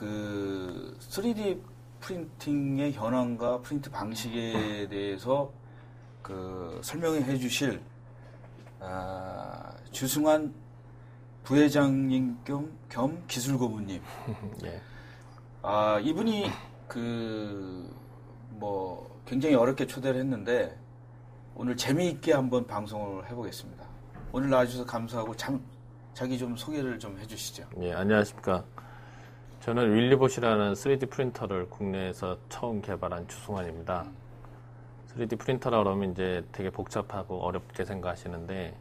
그 3D 프린팅의 현황과 프린트 방식에 대해서 그 설명해 주실 주승환 부회장님 겸 기술고문님. 예. 이분이 굉장히 어렵게 초대를 했는데 오늘 재미있게 한번 방송을 해보겠습니다. 오늘 나와주셔서 감사하고 자기 좀 소개를 좀 해주시죠. 예, 안녕하십니까. 저는 윌리봇이라는 3D 프린터를 국내에서 처음 개발한 주승환입니다. 3D 프린터라 그러면 이제 되게 복잡하고 어렵게 생각하시는데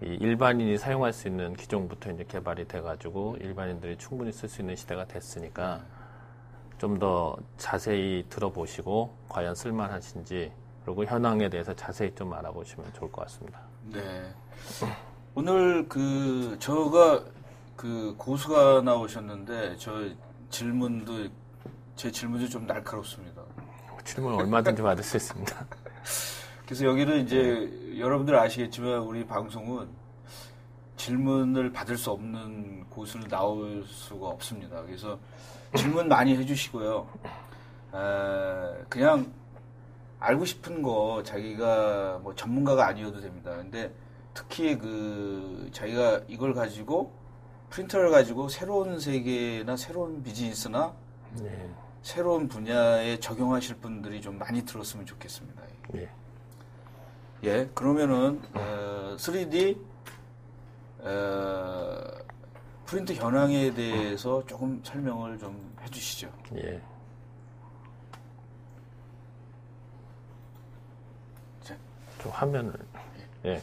이 일반인이 사용할 수 있는 기종부터 이제 개발이 돼가지고 일반인들이 충분히 쓸 수 있는 시대가 됐으니까 좀 더 자세히 들어보시고 과연 쓸만하신지 그리고 현황에 대해서 자세히 좀 알아보시면 좋을 것 같습니다. 네. 오늘 저가 고수가 나오셨는데 제 질문도 좀 날카롭습니다. 질문 얼마든지 받을 수 있습니다. 그래서 여기는 이제 여러분들 아시겠지만 우리 방송은 질문을 받을 수 없는 곳을 나올 수가 없습니다. 그래서 질문 많이 해주시고요. 그냥 알고 싶은 거 자기가 뭐 전문가가 아니어도 됩니다. 근데 특히 자기가 이걸 가지고 프린터를 가지고 새로운 세계나 새로운 비즈니스나 네. 새로운 분야에 적용하실 분들이 좀 많이 들었으면 좋겠습니다. 네. 예, 그러면은 3D 프린트 현황에 대해서 조금 설명을 좀 해주시죠. 예. 좀 화면을. 예.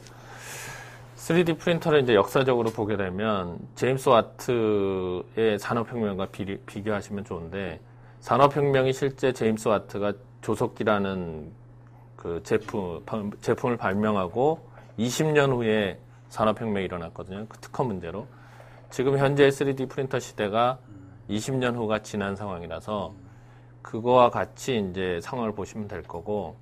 3D 프린터를 이제 역사적으로 보게 되면 제임스 와트의 산업혁명과 비교하시면 좋은데 산업혁명이 실제 제임스 와트가 조속기라는 그 제품을 발명하고 20년 후에 산업혁명이 일어났거든요. 그 특허 문제로. 지금 현재 3D 프린터 시대가 20년 후가 지난 상황이라서 그거와 같이 이제 상황을 보시면 될 거고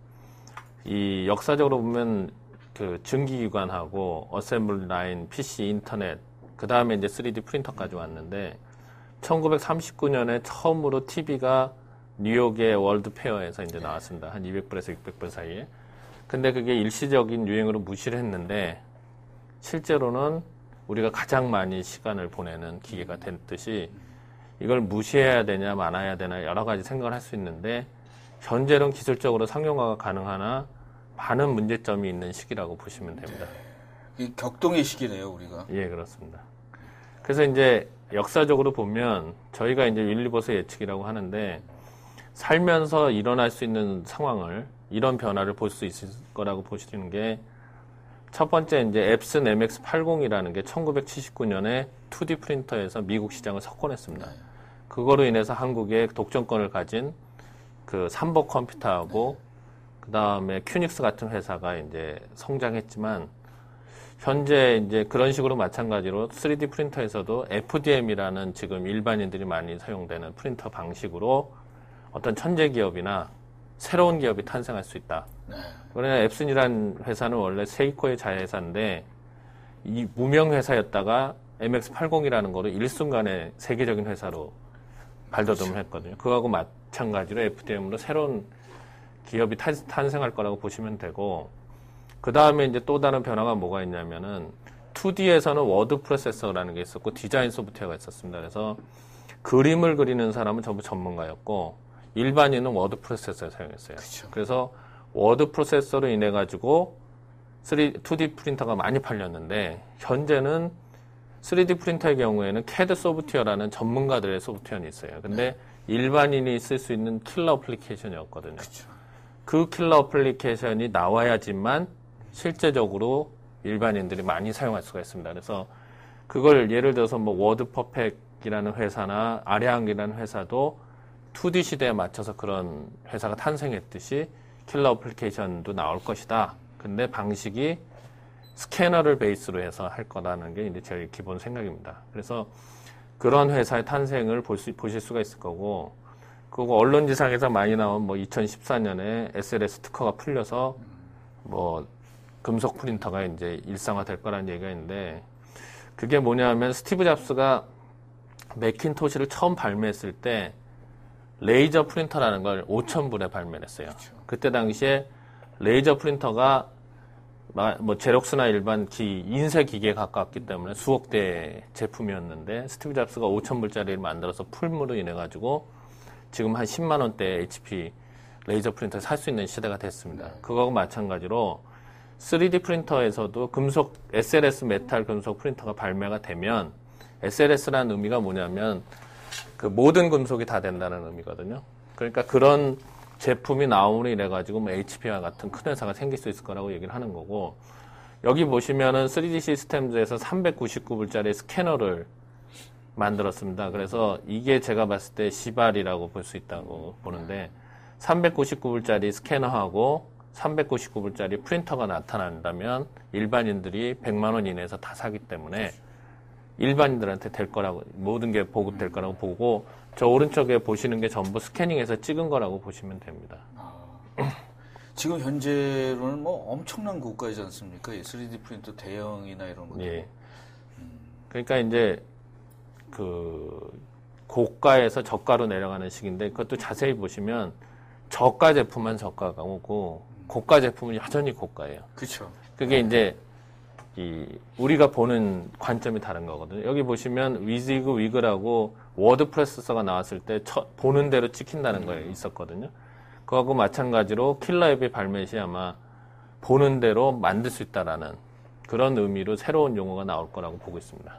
이 역사적으로 보면 그 증기기관하고 어셈블리 라인, PC, 인터넷 그 다음에 이제 3D 프린터까지 왔는데 1939년에 처음으로 TV가 뉴욕의 월드 페어에서 이제 나왔습니다. 한 200불에서 600불 사이에. 근데 그게 일시적인 유행으로 무시를 했는데 실제로는 우리가 가장 많이 시간을 보내는 기계가 됐듯이 이걸 무시해야 되냐 말아야 되나 여러 가지 생각을 할 수 있는데 현재는 기술적으로 상용화가 가능하나 많은 문제점이 있는 시기라고 보시면 됩니다. 이 격동의 시기네요, 우리가. 예, 그렇습니다. 그래서 이제 역사적으로 보면 저희가 이제 윌리봇의 예측이라고 하는데 살면서 일어날 수 있는 상황을 이런 변화를 볼 수 있을 거라고 보시는 게 첫 번째 이제 앱슨 MX80이라는 게 1979년에 2D 프린터에서 미국 시장을 석권했습니다. 그거로 인해서 한국에 독점권을 가진 그 삼복 컴퓨터하고 그 다음에 큐닉스 같은 회사가 이제 성장했지만 현재 이제 그런 식으로 마찬가지로 3D 프린터에서도 FDM이라는 지금 일반인들이 많이 사용되는 프린터 방식으로 어떤 천재 기업이나 새로운 기업이 탄생할 수 있다. 그러나 앱슨이라는 회사는 원래 세이코의 자회사인데 이 무명 회사였다가 MX80이라는 거를 일순간에 세계적인 회사로 발돋움을 했거든요. 그거하고 마찬가지로 FDM으로 새로운 기업이 탄생할 거라고 보시면 되고 그 다음에 이제 또 다른 변화가 뭐가 있냐면은 2D에서는 워드 프로세서라는 게 있었고 디자인 소프트웨어가 있었습니다. 그래서 그림을 그리는 사람은 전부 전문가였고 일반인은 워드 프로세서를 사용했어요. 그쵸. 그래서 워드 프로세서로 인해 가지고 2D 프린터가 많이 팔렸는데 현재는 3D 프린터의 경우에는 CAD 소프트웨어라는 전문가들의 소프트웨어는 있어요. 근데 일반인이 쓸 수 있는 킬러 어플리케이션이었거든요. 그쵸. 그 킬러 어플리케이션이 나와야지만 실제적으로 일반인들이 많이 사용할 수가 있습니다. 그래서 그걸 예를 들어서 뭐 워드 퍼펙이라는 회사나 아량이라는 회사도 2D 시대에 맞춰서 그런 회사가 탄생했듯이 킬러 어플리케이션도 나올 것이다. 근데 방식이 스캐너를 베이스로 해서 할 거라는 게 이제 제일 기본 생각입니다. 그래서 그런 회사의 탄생을 보실 수가 있을 거고, 그리고 언론지상에서 많이 나온 뭐 2014년에 SLS 특허가 풀려서 뭐 금속 프린터가 이제 일상화 될 거라는 얘기가 있는데, 그게 뭐냐면 스티브 잡스가 매킨토시를 처음 발매했을 때 레이저 프린터라는 걸 5,000불에 발매를 했어요. 그렇죠. 그때 당시에 레이저 프린터가 뭐 제록스나 일반 인쇄 기계에 가까웠기 때문에 수억 대 제품이었는데 스티브 잡스가 5,000불짜리를 만들어서 풀무로 인해 가지고 지금 한 10만 원대 HP 레이저 프린터를 살 수 있는 시대가 됐습니다. 네. 그거하고 마찬가지로 3D 프린터에서도 금속 SLS 메탈 금속 프린터가 발매가 되면 SLS라는 의미가 뭐냐면 그 모든 금속이 다 된다는 의미거든요. 그러니까 그런 제품이 나오므로 인해 가지고 뭐 HP와 같은 큰 회사가 생길 수 있을 거라고 얘기를 하는 거고, 여기 보시면은 3D 시스템즈에서 399불짜리 스캐너를 만들었습니다. 그래서 이게 제가 봤을 때 시발이라고 볼 수 있다고 보는데 399불짜리 스캐너하고 399불짜리 프린터가 나타난다면 일반인들이 100만 원 이내에서 다 사기 때문에 일반인들한테 될 거라고, 모든 게 보급될 거라고 보고, 저 오른쪽에 보시는 게 전부 스캐닝해서 찍은 거라고 보시면 됩니다. 지금 현재로는 뭐 엄청난 고가이지 않습니까? 3D 프린터 대형이나 이런 것들. 예. 그러니까 이제 그 고가에서 저가로 내려가는 시기인데, 그것도 자세히 보시면 저가 제품만 저가가 오고 고가 제품은 여전히 고가예요. 그렇죠. 그게 이제 우리가 보는 관점이 다른 거거든요. 여기 보시면 위그라고 워드프레스가 나왔을 때 보는 대로 찍힌다는 거에 있었거든요. 그거하고 마찬가지로 킬러 앱의 발매 시 아마 보는 대로 만들 수 있다라는 그런 의미로 새로운 용어가 나올 거라고 보고 있습니다.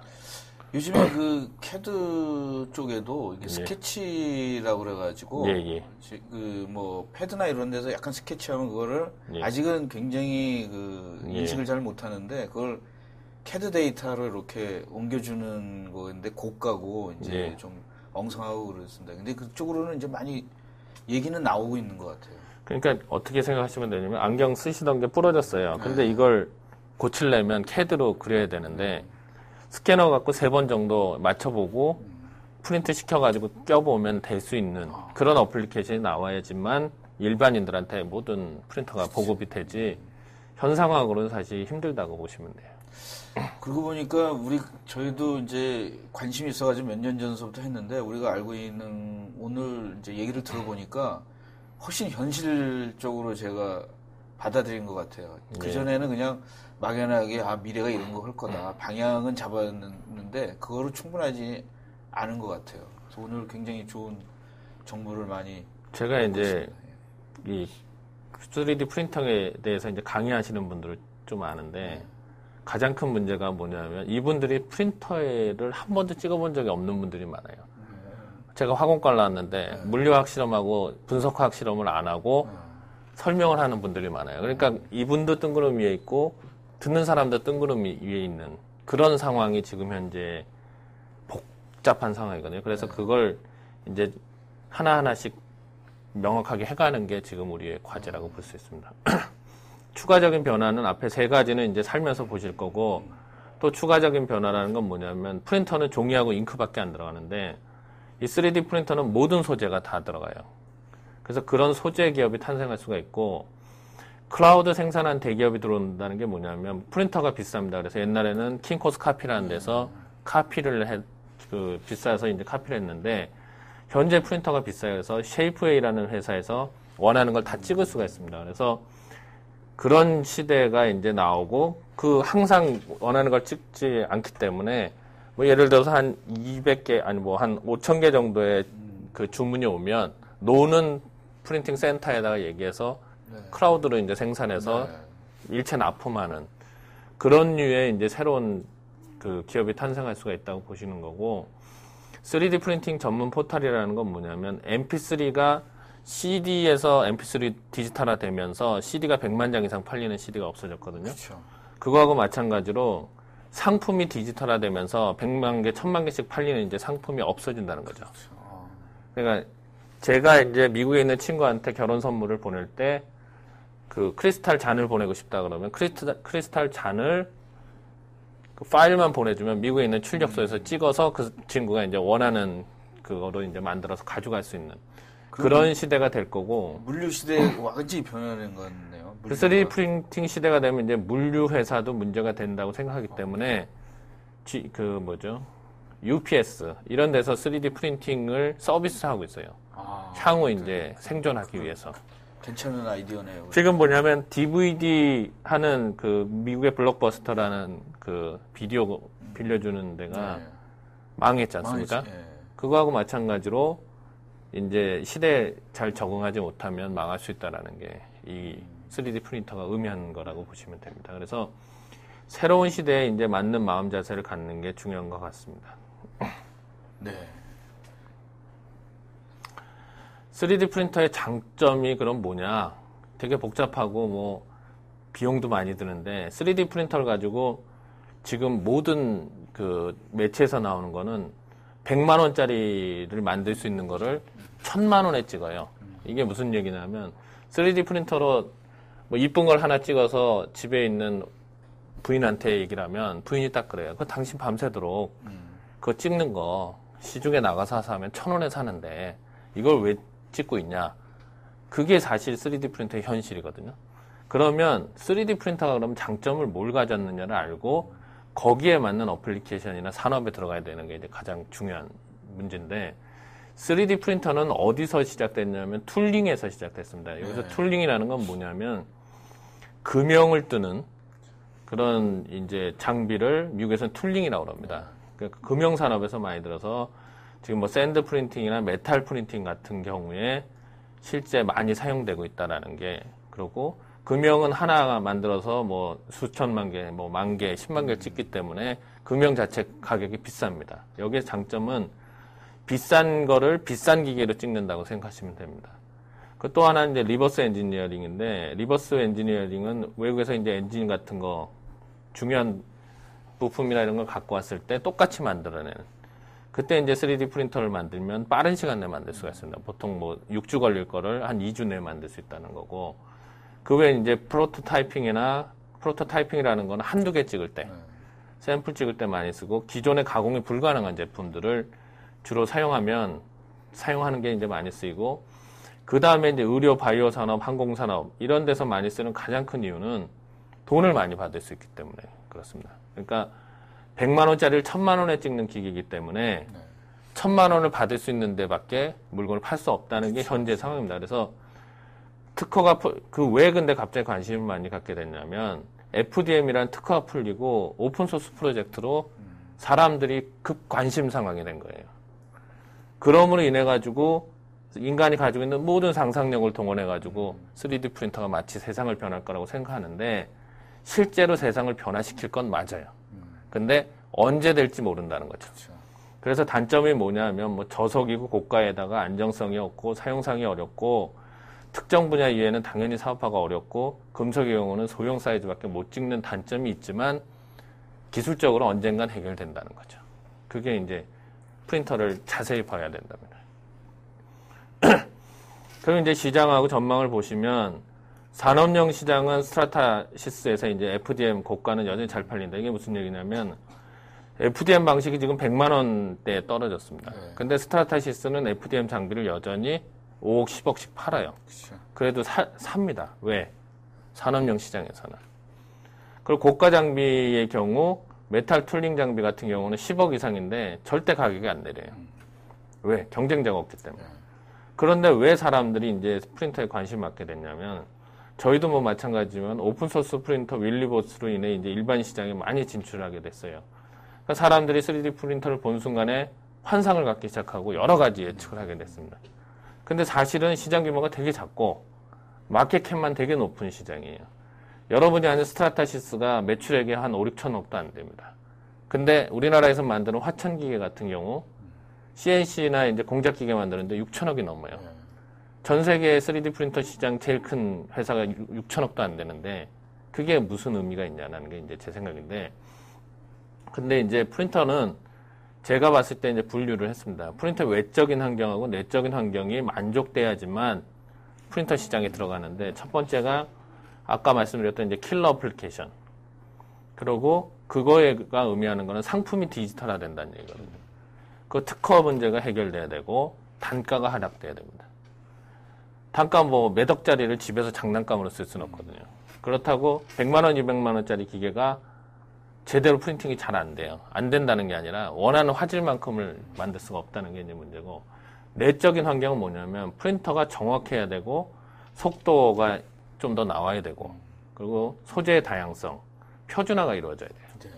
요즘에 그 캐드 쪽에도 이게 스케치라고 그래가지고 그 뭐 패드나 이런 데서 약간 스케치하면 그거를 아직은 굉장히 그 인식을 잘 못하는데 그걸 캐드 데이터로 이렇게 옮겨주는 거인데 고가고 이제 좀 엉성하고 그렇습니다. 근데 그쪽으로는 이제 많이 얘기는 나오고 있는 것 같아요. 그러니까 어떻게 생각하시면 되냐면 안경 쓰시던 게 부러졌어요. 근데 이걸 고치려면 캐드로 그려야 되는데 스캐너 갖고 3번 정도 맞춰보고 프린트 시켜가지고 껴보면 될 수 있는 그런 어플리케이션이 나와야지만 일반인들한테 모든 프린터가 보급이 되지, 현 상황으로는 사실 힘들다고 보시면 돼요. 그러고 보니까 저희도 이제 관심이 있어가지고 몇 년 전서부터 했는데, 우리가 알고 있는 오늘 이제 얘기를 들어보니까 훨씬 현실적으로 제가 받아들인 것 같아요. 그전에는 그냥 막연하게 미래가 이런 거 할 거다, 방향은 잡았는데 그거로 충분하지 않은 것 같아요. 그래서 오늘 굉장히 좋은 정보를 많이 제가 이제 이 3D 프린터에 대해서 이제 강의하시는 분들을 좀 아는데 가장 큰 문제가 뭐냐면 이분들이 프린터를 한 번도 찍어본 적이 없는 분들이 많아요. 제가 화공과를 나왔는데 물리화학 실험하고 분석화학 실험을 안 하고 설명을 하는 분들이 많아요. 그러니까 이분도 뜬구름 위에 있고 듣는 사람도 뜬구름 위에 있는 그런 상황이 지금 현재 복잡한 상황이거든요. 그래서 그걸 이제 하나하나씩 명확하게 해가는 게 지금 우리의 과제라고 볼 수 있습니다. 추가적인 변화는 앞에 3가지는 이제 살면서 보실 거고, 또 추가적인 변화라는 건 뭐냐면 프린터는 종이하고 잉크밖에 안 들어가는데 이 3D 프린터는 모든 소재가 다 들어가요. 그래서 그런 소재 기업이 탄생할 수가 있고, 클라우드 생산한 대기업이 들어온다는 게 뭐냐면 프린터가 비쌉니다. 그래서 옛날에는 킹코스 카피라는 데서 카피를 비싸서 이제 카피를 했는데 현재 프린터가 비싸요. 그래서 쉐이프웨이라는 회사에서 원하는 걸 다 찍을 수가 있습니다. 그래서 그런 시대가 이제 나오고, 항상 원하는 걸 찍지 않기 때문에 뭐 예를 들어서 한 200개 아니 뭐 한 5,000개 정도의 그 주문이 오면 노는 프린팅 센터에다가 얘기해서 클라우드로 이제 생산해서 일체 납품하는 그런 류의 이제 새로운 그 기업이 탄생할 수가 있다고 보시는 거고, 3D 프린팅 전문 포털이라는 건 뭐냐면 MP3가 CD에서 MP3 디지털화 되면서 CD가 100만 장 이상 팔리는 CD가 없어졌거든요. 그렇죠. 그거하고 마찬가지로 상품이 디지털화 되면서 100만 개, 1000만 개씩 팔리는 이제 상품이 없어진다는 거죠. 그러니까 제가 이제 미국에 있는 친구한테 결혼 선물을 보낼 때 그 크리스탈 잔을 보내고 싶다 그러면 크리스탈 잔을 그 파일만 보내주면 미국에 있는 출력소에서 찍어서 그 친구가 이제 원하는 그거로 이제 만들어서 가져갈 수 있는 그런 시대가 될 거고. 물류 시대에 완전히 변하는 거네요. 3D 프린팅 시대가 되면 이제 물류 회사도 문제가 된다고 생각하기 때문에 UPS 이런 데서 3D 프린팅을 서비스하고 있어요. 향후 이제 생존하기 위해서. 괜찮은 아이디어네요. 지금 뭐냐면 DVD 하는 그 미국의 블록버스터라는 그 비디오 빌려주는 데가 망했지 않습니까? 망했지, 예. 그거하고 마찬가지로 이제 시대에 잘 적응하지 못하면 망할 수 있다라는 게 이 3D 프린터가 의미하는 거라고 보시면 됩니다. 그래서 새로운 시대에 이제 맞는 마음 자세를 갖는 게 중요한 것 같습니다. 네. 3D 프린터의 장점이 그럼 뭐냐? 되게 복잡하고 뭐 비용도 많이 드는데 3D 프린터를 가지고 지금 모든 그 매체에서 나오는 거는 100만 원짜리를 만들 수 있는 거를 1000만 원에 찍어요. 이게 무슨 얘기냐면 3D 프린터로 뭐 이쁜 걸 하나 찍어서 집에 있는 부인한테 얘기를 하면 부인이 딱 그래요. 그거 당신 밤새도록 그거 찍는 거 시중에 나가서 사면 1000원에 사는데 이걸 왜 찍고 있냐. 그게 사실 3D 프린터의 현실이거든요. 그러면 3D 프린터가 그럼 장점을 뭘 가졌느냐를 알고 거기에 맞는 어플리케이션이나 산업에 들어가야 되는 게 이제 가장 중요한 문제인데 3D 프린터는 어디서 시작됐냐면 툴링에서 시작됐습니다. 여기서 툴링이라는 건 뭐냐면 금형을 뜨는 그런 이제 장비를 미국에서는 툴링이라고 합니다. 그러니까 금형 산업에서 많이 들어서 지금 뭐 샌드 프린팅이나 메탈 프린팅 같은 경우에 실제 많이 사용되고 있다라는 게 그러고 금형은 하나 만들어서 뭐 수천만 개, 뭐 만 개, 10만 개 찍기 때문에 금형 자체 가격이 비쌉니다. 여기에 장점은 비싼 거를 비싼 기계로 찍는다고 생각하시면 됩니다. 그 또 하나 이제 리버스 엔지니어링인데 리버스 엔지니어링은 외국에서 이제 엔진 같은 거 중요한 부품이나 이런 걸 갖고 왔을 때 똑같이 만들어내는 그때 이제 3D 프린터를 만들면 빠른 시간 내에 만들 수가 있습니다. 보통 뭐 6주 걸릴 거를 한 2주 내에 만들 수 있다는 거고 그 외에 이제 프로토타이핑이라는 건 한두 개 찍을 때 샘플 찍을 때 많이 쓰고 기존에 가공이 불가능한 제품들을 주로 사용하는 게 이제 많이 쓰이고 그 다음에 이제 의료, 바이오 산업, 항공 산업 이런 데서 많이 쓰는 가장 큰 이유는 돈을 많이 받을 수 있기 때문에 그렇습니다. 그러니까 100만 원짜리를 1000만 원에 찍는 기기이기 때문에 1000만 원을 받을 수 있는 데밖에 물건을 팔 수 없다는 게 현재 상황입니다. 그래서 특허가 그 왜 근데 갑자기 관심을 많이 갖게 됐냐면 FDM이라는 특허가 풀리고 오픈소스 프로젝트로 사람들이 급 관심 상황이 된 거예요. 그럼으로 인해 가지고 인간이 가지고 있는 모든 상상력을 동원해 가지고 3D 프린터가 마치 세상을 변할 거라고 생각하는데 실제로 세상을 변화시킬 건 맞아요. 근데 언제 될지 모른다는 거죠. 그래서 단점이 뭐냐면 뭐 저속이고 고가에다가 안정성이 없고 사용상이 어렵고 특정 분야 이외에는 당연히 사업화가 어렵고 금속의 경우는 소형 사이즈밖에 못 찍는 단점이 있지만 기술적으로 언젠간 해결된다는 거죠. 그게 이제 프린터를 자세히 봐야 된답니다. 그럼 이제 시장하고 전망을 보시면 산업용 시장은 스트라타시스에서 이제 FDM 고가는 여전히 잘 팔린다. 이게 무슨 얘기냐면 FDM 방식이 지금 100만 원대에 떨어졌습니다. 근데 스트라타시스는 FDM 장비를 여전히 5억, 10억씩 팔아요. 그래도 삽니다. 왜? 산업용 시장에서는. 그리고 고가 장비의 경우 메탈 툴링 장비 같은 경우는 10억 이상인데 절대 가격이 안 내려요. 왜? 경쟁자가 없기 때문에. 그런데 왜 사람들이 이제 프린터에 관심을 갖게 됐냐면 저희도 뭐 마찬가지지만 오픈소스 프린터 윌리보스로 인해 이제 일반 시장에 많이 진출하게 됐어요. 그러니까 사람들이 3D 프린터를 본 순간에 환상을 갖기 시작하고 여러 가지 예측을 하게 됐습니다. 근데 사실은 시장 규모가 되게 작고 마켓캡만 되게 높은 시장이에요. 여러분이 아는 스트라타시스가 매출액이 한 5, 6천억도 안 됩니다. 근데 우리나라에서 만드는 화천기계 같은 경우 CNC나 이제 공작기계 만드는데 6천억이 넘어요. 전 세계 3D 프린터 시장 제일 큰 회사가 6천억도 안 되는데 그게 무슨 의미가 있냐는 게 이제 제 생각인데 근데 이제 프린터는 제가 봤을 때 이제 분류를 했습니다. 프린터 외적인 환경하고 내적인 환경이 만족돼야지만 프린터 시장에 들어가는데 첫 번째가 아까 말씀드렸던 이제 킬러 어플리케이션. 그리고 그거가 의미하는 거는 상품이 디지털화 된다는 얘기거든요. 그 특허 문제가 해결돼야 되고 단가가 하락돼야 됩니다. 단가 뭐 몇 억짜리를 집에서 장난감으로 쓸 수는 없거든요. 그렇다고 100만 원, 200만 원짜리 기계가 제대로 프린팅이 잘 안 돼요. 안 된다는 게 아니라 원하는 화질만큼을 만들 수가 없다는 게 이제 문제고, 내적인 환경은 뭐냐면 프린터가 정확해야 되고 속도가 좀 더 나와야 되고, 그리고 소재의 다양성, 표준화가 이루어져야 돼요. 네.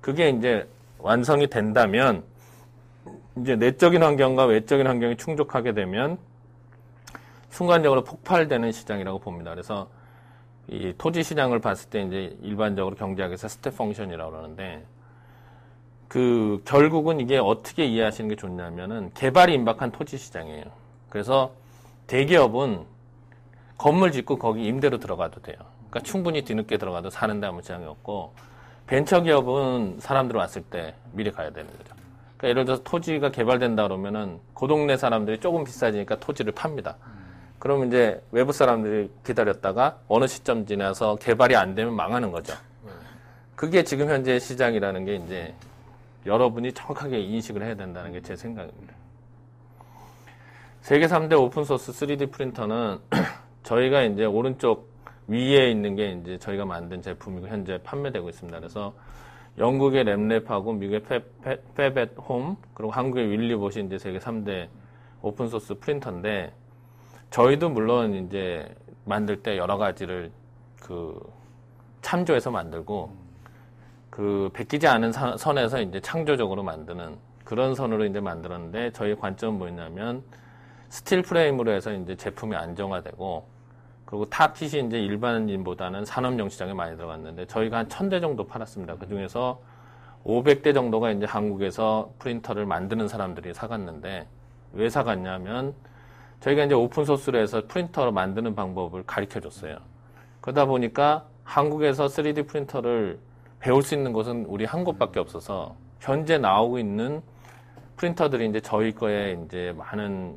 그게 이제 완성이 된다면 이제 내적인 환경과 외적인 환경이 충족하게 되면 순간적으로 폭발되는 시장이라고 봅니다. 그래서 이 토지 시장을 봤을 때 이제 일반적으로 경제학에서 스텝 펑션이라고 그러는데, 그 결국은 이게 어떻게 이해하시는 게 좋냐면은 개발이 임박한 토지 시장이에요. 그래서 대기업은 건물 짓고 거기 임대로 들어가도 돼요. 그러니까 충분히 뒤늦게 들어가도 사는데 아무 지장이 없고, 벤처기업은 사람들 왔을 때 미리 가야 되는 거죠. 그러니까 예를 들어서 토지가 개발된다 그러면은 그 동네 사람들이 조금 비싸지니까 토지를 팝니다. 그러면 이제 외부 사람들이 기다렸다가 어느 시점 지나서 개발이 안 되면 망하는 거죠. 그게 지금 현재 시장이라는 게 이제 여러분이 정확하게 인식을 해야 된다는 게 제 생각입니다. 세계 3대 오픈소스 3D 프린터는 저희가 이제 오른쪽 위에 있는 게 이제 저희가 만든 제품이고 현재 판매되고 있습니다. 그래서 영국의 랩랩하고 미국의 페벳홈, 그리고 한국의 윌리봇이 이제 세계 3대 오픈소스 프린터인데, 저희도 물론 이제 만들 때 여러 가지를 참조해서 만들고, 베끼지 않은 선에서 이제 창조적으로 만드는 그런 선으로 이제 만들었는데, 저희 관점은 뭐였냐면, 스틸 프레임으로 해서 이제 제품이 안정화되고, 그리고 타킷이 이제 일반인보다는 산업용 시장에 많이 들어갔는데, 저희가 한 1000대 정도 팔았습니다. 그 중에서 500대 정도가 이제 한국에서 프린터를 만드는 사람들이 사갔는데, 왜 사갔냐면, 저희가 이제 오픈소스로 해서 프린터를 만드는 방법을 가르쳐 줬어요. 그러다 보니까 한국에서 3D 프린터를 배울 수 있는 곳은 우리 한 곳밖에 없어서, 현재 나오고 있는 프린터들이 이제 저희 거에 이제 많은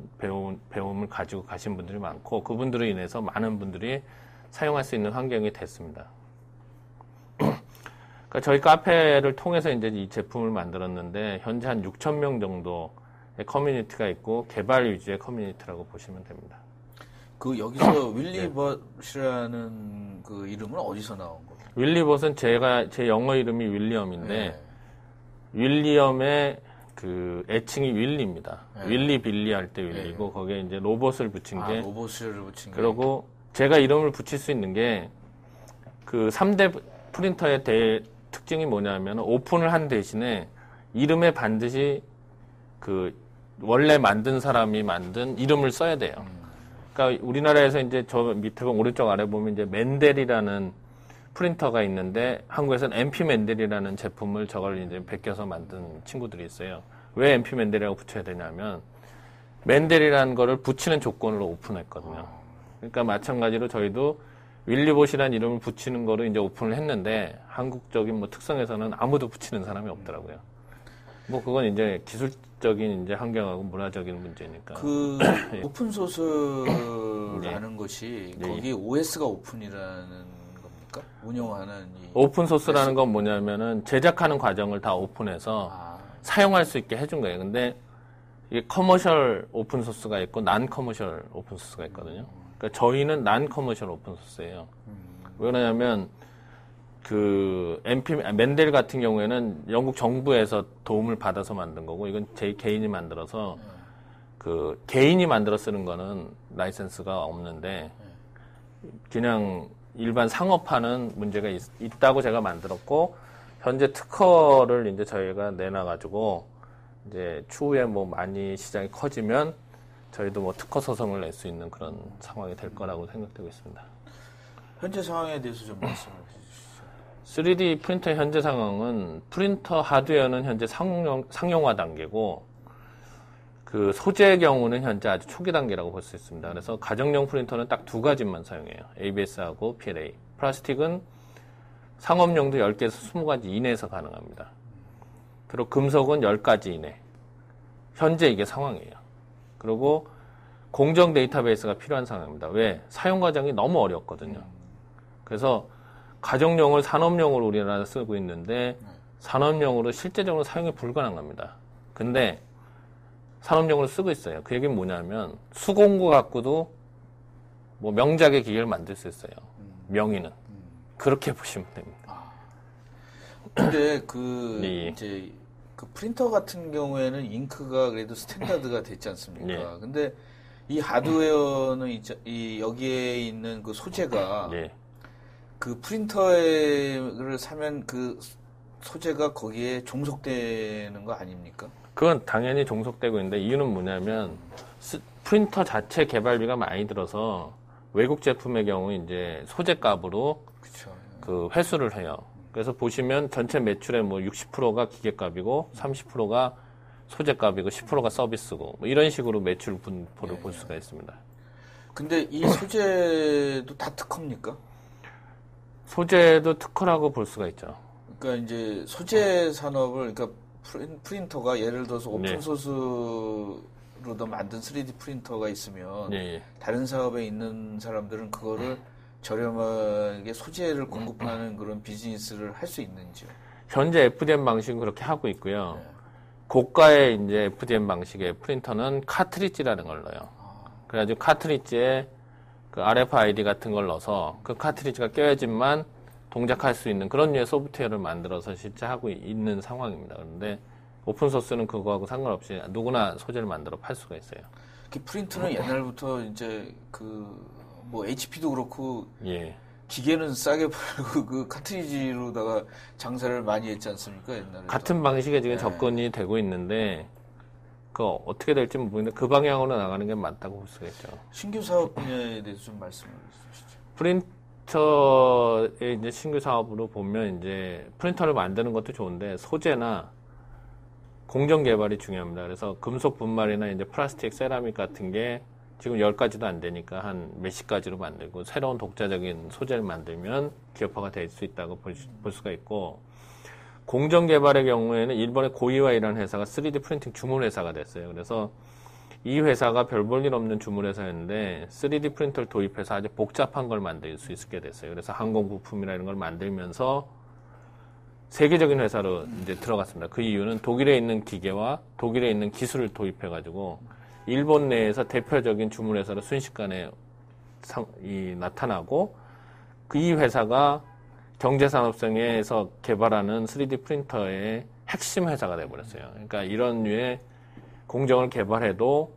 배움을 가지고 가신 분들이 많고, 그분들로 인해서 많은 분들이 사용할 수 있는 환경이 됐습니다. 그러니까 저희 카페를 통해서 이제 이 제품을 만들었는데, 현재 한 6,000명 정도 커뮤니티가 있고, 개발 위주의 커뮤니티라고 보시면 됩니다. 여기서 윌리벗이라는 그 이름은 어디서 나온 거예요? 윌리벗은 제 영어 이름이 윌리엄인데, 네. 윌리엄의 그 애칭이 윌리입니다. 네. 윌리 빌리 할 때 윌리고, 거기에 이제 로봇을 붙인 게. 로봇을 붙인 게. 그리고 제가 이름을 붙일 수 있는 게, 그 3대 프린터의 특징이 뭐냐면, 오픈을 한 대신에 이름에 반드시 원래 만든 사람이 만든 이름을 써야 돼요. 그러니까 우리나라에서 이제 저 밑에 오른쪽 아래 보면 이제 맨델이라는 프린터가 있는데, 한국에서는 MP 맨델이라는 제품을 저걸 이제 베껴서 만든 친구들이 있어요. 왜 MP 맨델이라고 붙여야 되냐면, 맨델이라는 거를 붙이는 조건으로 오픈했거든요. 그러니까 마찬가지로 저희도 윌리봇이라는 이름을 붙이는 거로 이제 오픈을 했는데, 한국적인 뭐 특성에서는 아무도 붙이는 사람이 없더라고요. 뭐 그건 이제 기술적인 이제 환경하고 문화적인 문제니까. 예. 오픈소스라는 것이 거기 OS가 오픈이라는 겁니까? 운영하는 오픈소스라는 건 뭐냐면은 제작하는 과정을 다 오픈해서 사용할 수 있게 해준 거예요. 근데 이게 커머셜 오픈소스가 있고 난 커머셜 오픈소스가 있거든요. 그러니까 저희는 난 커머셜 오픈소스예요. 왜 그러냐면 맨델 같은 경우에는 영국 정부에서 도움을 받아서 만든 거고, 이건 제 개인이 만들어서, 개인이 만들어 쓰는 거는 라이센스가 없는데, 그냥 일반 상업화는 문제가 있다고 제가 만들었고, 현재 특허를 이제 저희가 내놔가지고, 이제 추후에 뭐 많이 시장이 커지면, 저희도 뭐 특허 소송을 낼 수 있는 그런 상황이 될 거라고 생각되고 있습니다. 현재 상황에 대해서 좀 말씀을 해주시죠. 3D 프린터의 현재 상황은, 프린터 하드웨어는 현재 상용화 단계고, 그 소재의 경우는 현재 아주 초기 단계라고 볼 수 있습니다. 그래서 가정용 프린터는 딱 2가지만 사용해요. ABS하고 PLA. 플라스틱은 상업용도 10개에서 20가지 이내에서 가능합니다. 그리고 금속은 10가지 이내. 현재 이게 상황이에요. 그리고 공정 데이터베이스가 필요한 상황입니다. 왜? 사용 과정이 너무 어렵거든요. 그래서 가정용을 산업용으로 우리나라 쓰고 있는데, 산업용으로 실제적으로 사용이 불가능합니다. 근데 산업용으로 쓰고 있어요. 그 얘기는 뭐냐면, 수공구 갖고도 뭐 명작의 기계를 만들 수 있어요. 명의는. 그렇게 보시면 됩니다. 근데 예. 이제 그 프린터 같은 경우에는 잉크가 그래도 스탠다드가 됐지 않습니까? 예. 근데 이 하드웨어는 여기에 있는 그 소재가 예. 그 프린터를 사면 그 소재가 거기에 종속되는 거 아닙니까? 그건 당연히 종속되고 있는데 이유는 뭐냐면 프린터 자체 개발비가 많이 들어서 외국 제품의 경우 이제 소재 값으로 그렇죠. 그 회수를 해요. 그래서 보시면 전체 매출의 뭐 60%가 기계값이고 30%가 소재값이고 10%가 서비스고 뭐 이런 식으로 매출 분포를 볼 수가 있습니다. 근데 이 소재도 다 특허입니까? 소재도 특허라고 볼 수가 있죠. 그러니까 이제 소재 산업을 그러니까 프린터가 예를 들어서 오픈 소스로도 만든 3D 프린터가 있으면 예. 다른 사업에 있는 사람들은 그거를 저렴하게 소재를 공급하는 그런 비즈니스를 할 수 있는지요? 현재 FDM 방식은 그렇게 하고 있고요. 고가의 이제 FDM 방식의 프린터는 카트리지라는 걸 넣어요. 그래가지고 카트리지에 그 RFID 같은 걸 넣어서 그 카트리지가 껴야지만 동작할 수 있는 그런 류의 소프트웨어를 만들어서 실제 하고 있는 상황입니다. 그런데 오픈소스는 그거하고 상관없이 누구나 소재를 만들어 팔 수가 있어요. 그 프린터는 옛날부터 이제 뭐 HP도 그렇고 예. 기계는 싸게 팔고 그 카트리지로다가 장사를 많이 했지 않습니까? 옛날에. 같은 방식에 지금 접근이 되고 있는데 그 어떻게 될지 모르겠는데 그 방향으로 나가는 게 맞다고 볼 수가 있죠. 신규 사업 분야에 대해서 좀 말씀을 해주시죠. 프린터의 이제 신규 사업으로 보면 이제 프린터를 만드는 것도 좋은데 소재나 공정 개발이 중요합니다. 그래서 금속 분말이나 이제 플라스틱, 세라믹 같은 게 지금 10가지도 안 되니까 한 몇십 가지로 만들고 새로운 독자적인 소재를 만들면 기업화가 될 수 있다고 볼 수가 있고 공정 개발의 경우에는 일본의 고이와이라는 회사가 3D 프린팅 주문 회사가 됐어요. 그래서 이 회사가 별 볼 일 없는 주문 회사였는데 3D 프린터를 도입해서 아주 복잡한 걸 만들 수 있게 됐어요. 그래서 항공 부품이나 이런 걸 만들면서 세계적인 회사로 이제 들어갔습니다. 그 이유는 독일에 있는 기계와 독일에 있는 기술을 도입해가지고 일본 내에서 대표적인 주문 회사로 순식간에 나타나고 그 이 회사가 경제산업성에서 개발하는 3D 프린터의 핵심 회사가 돼버렸어요. 그러니까 이런 류의 공정을 개발해도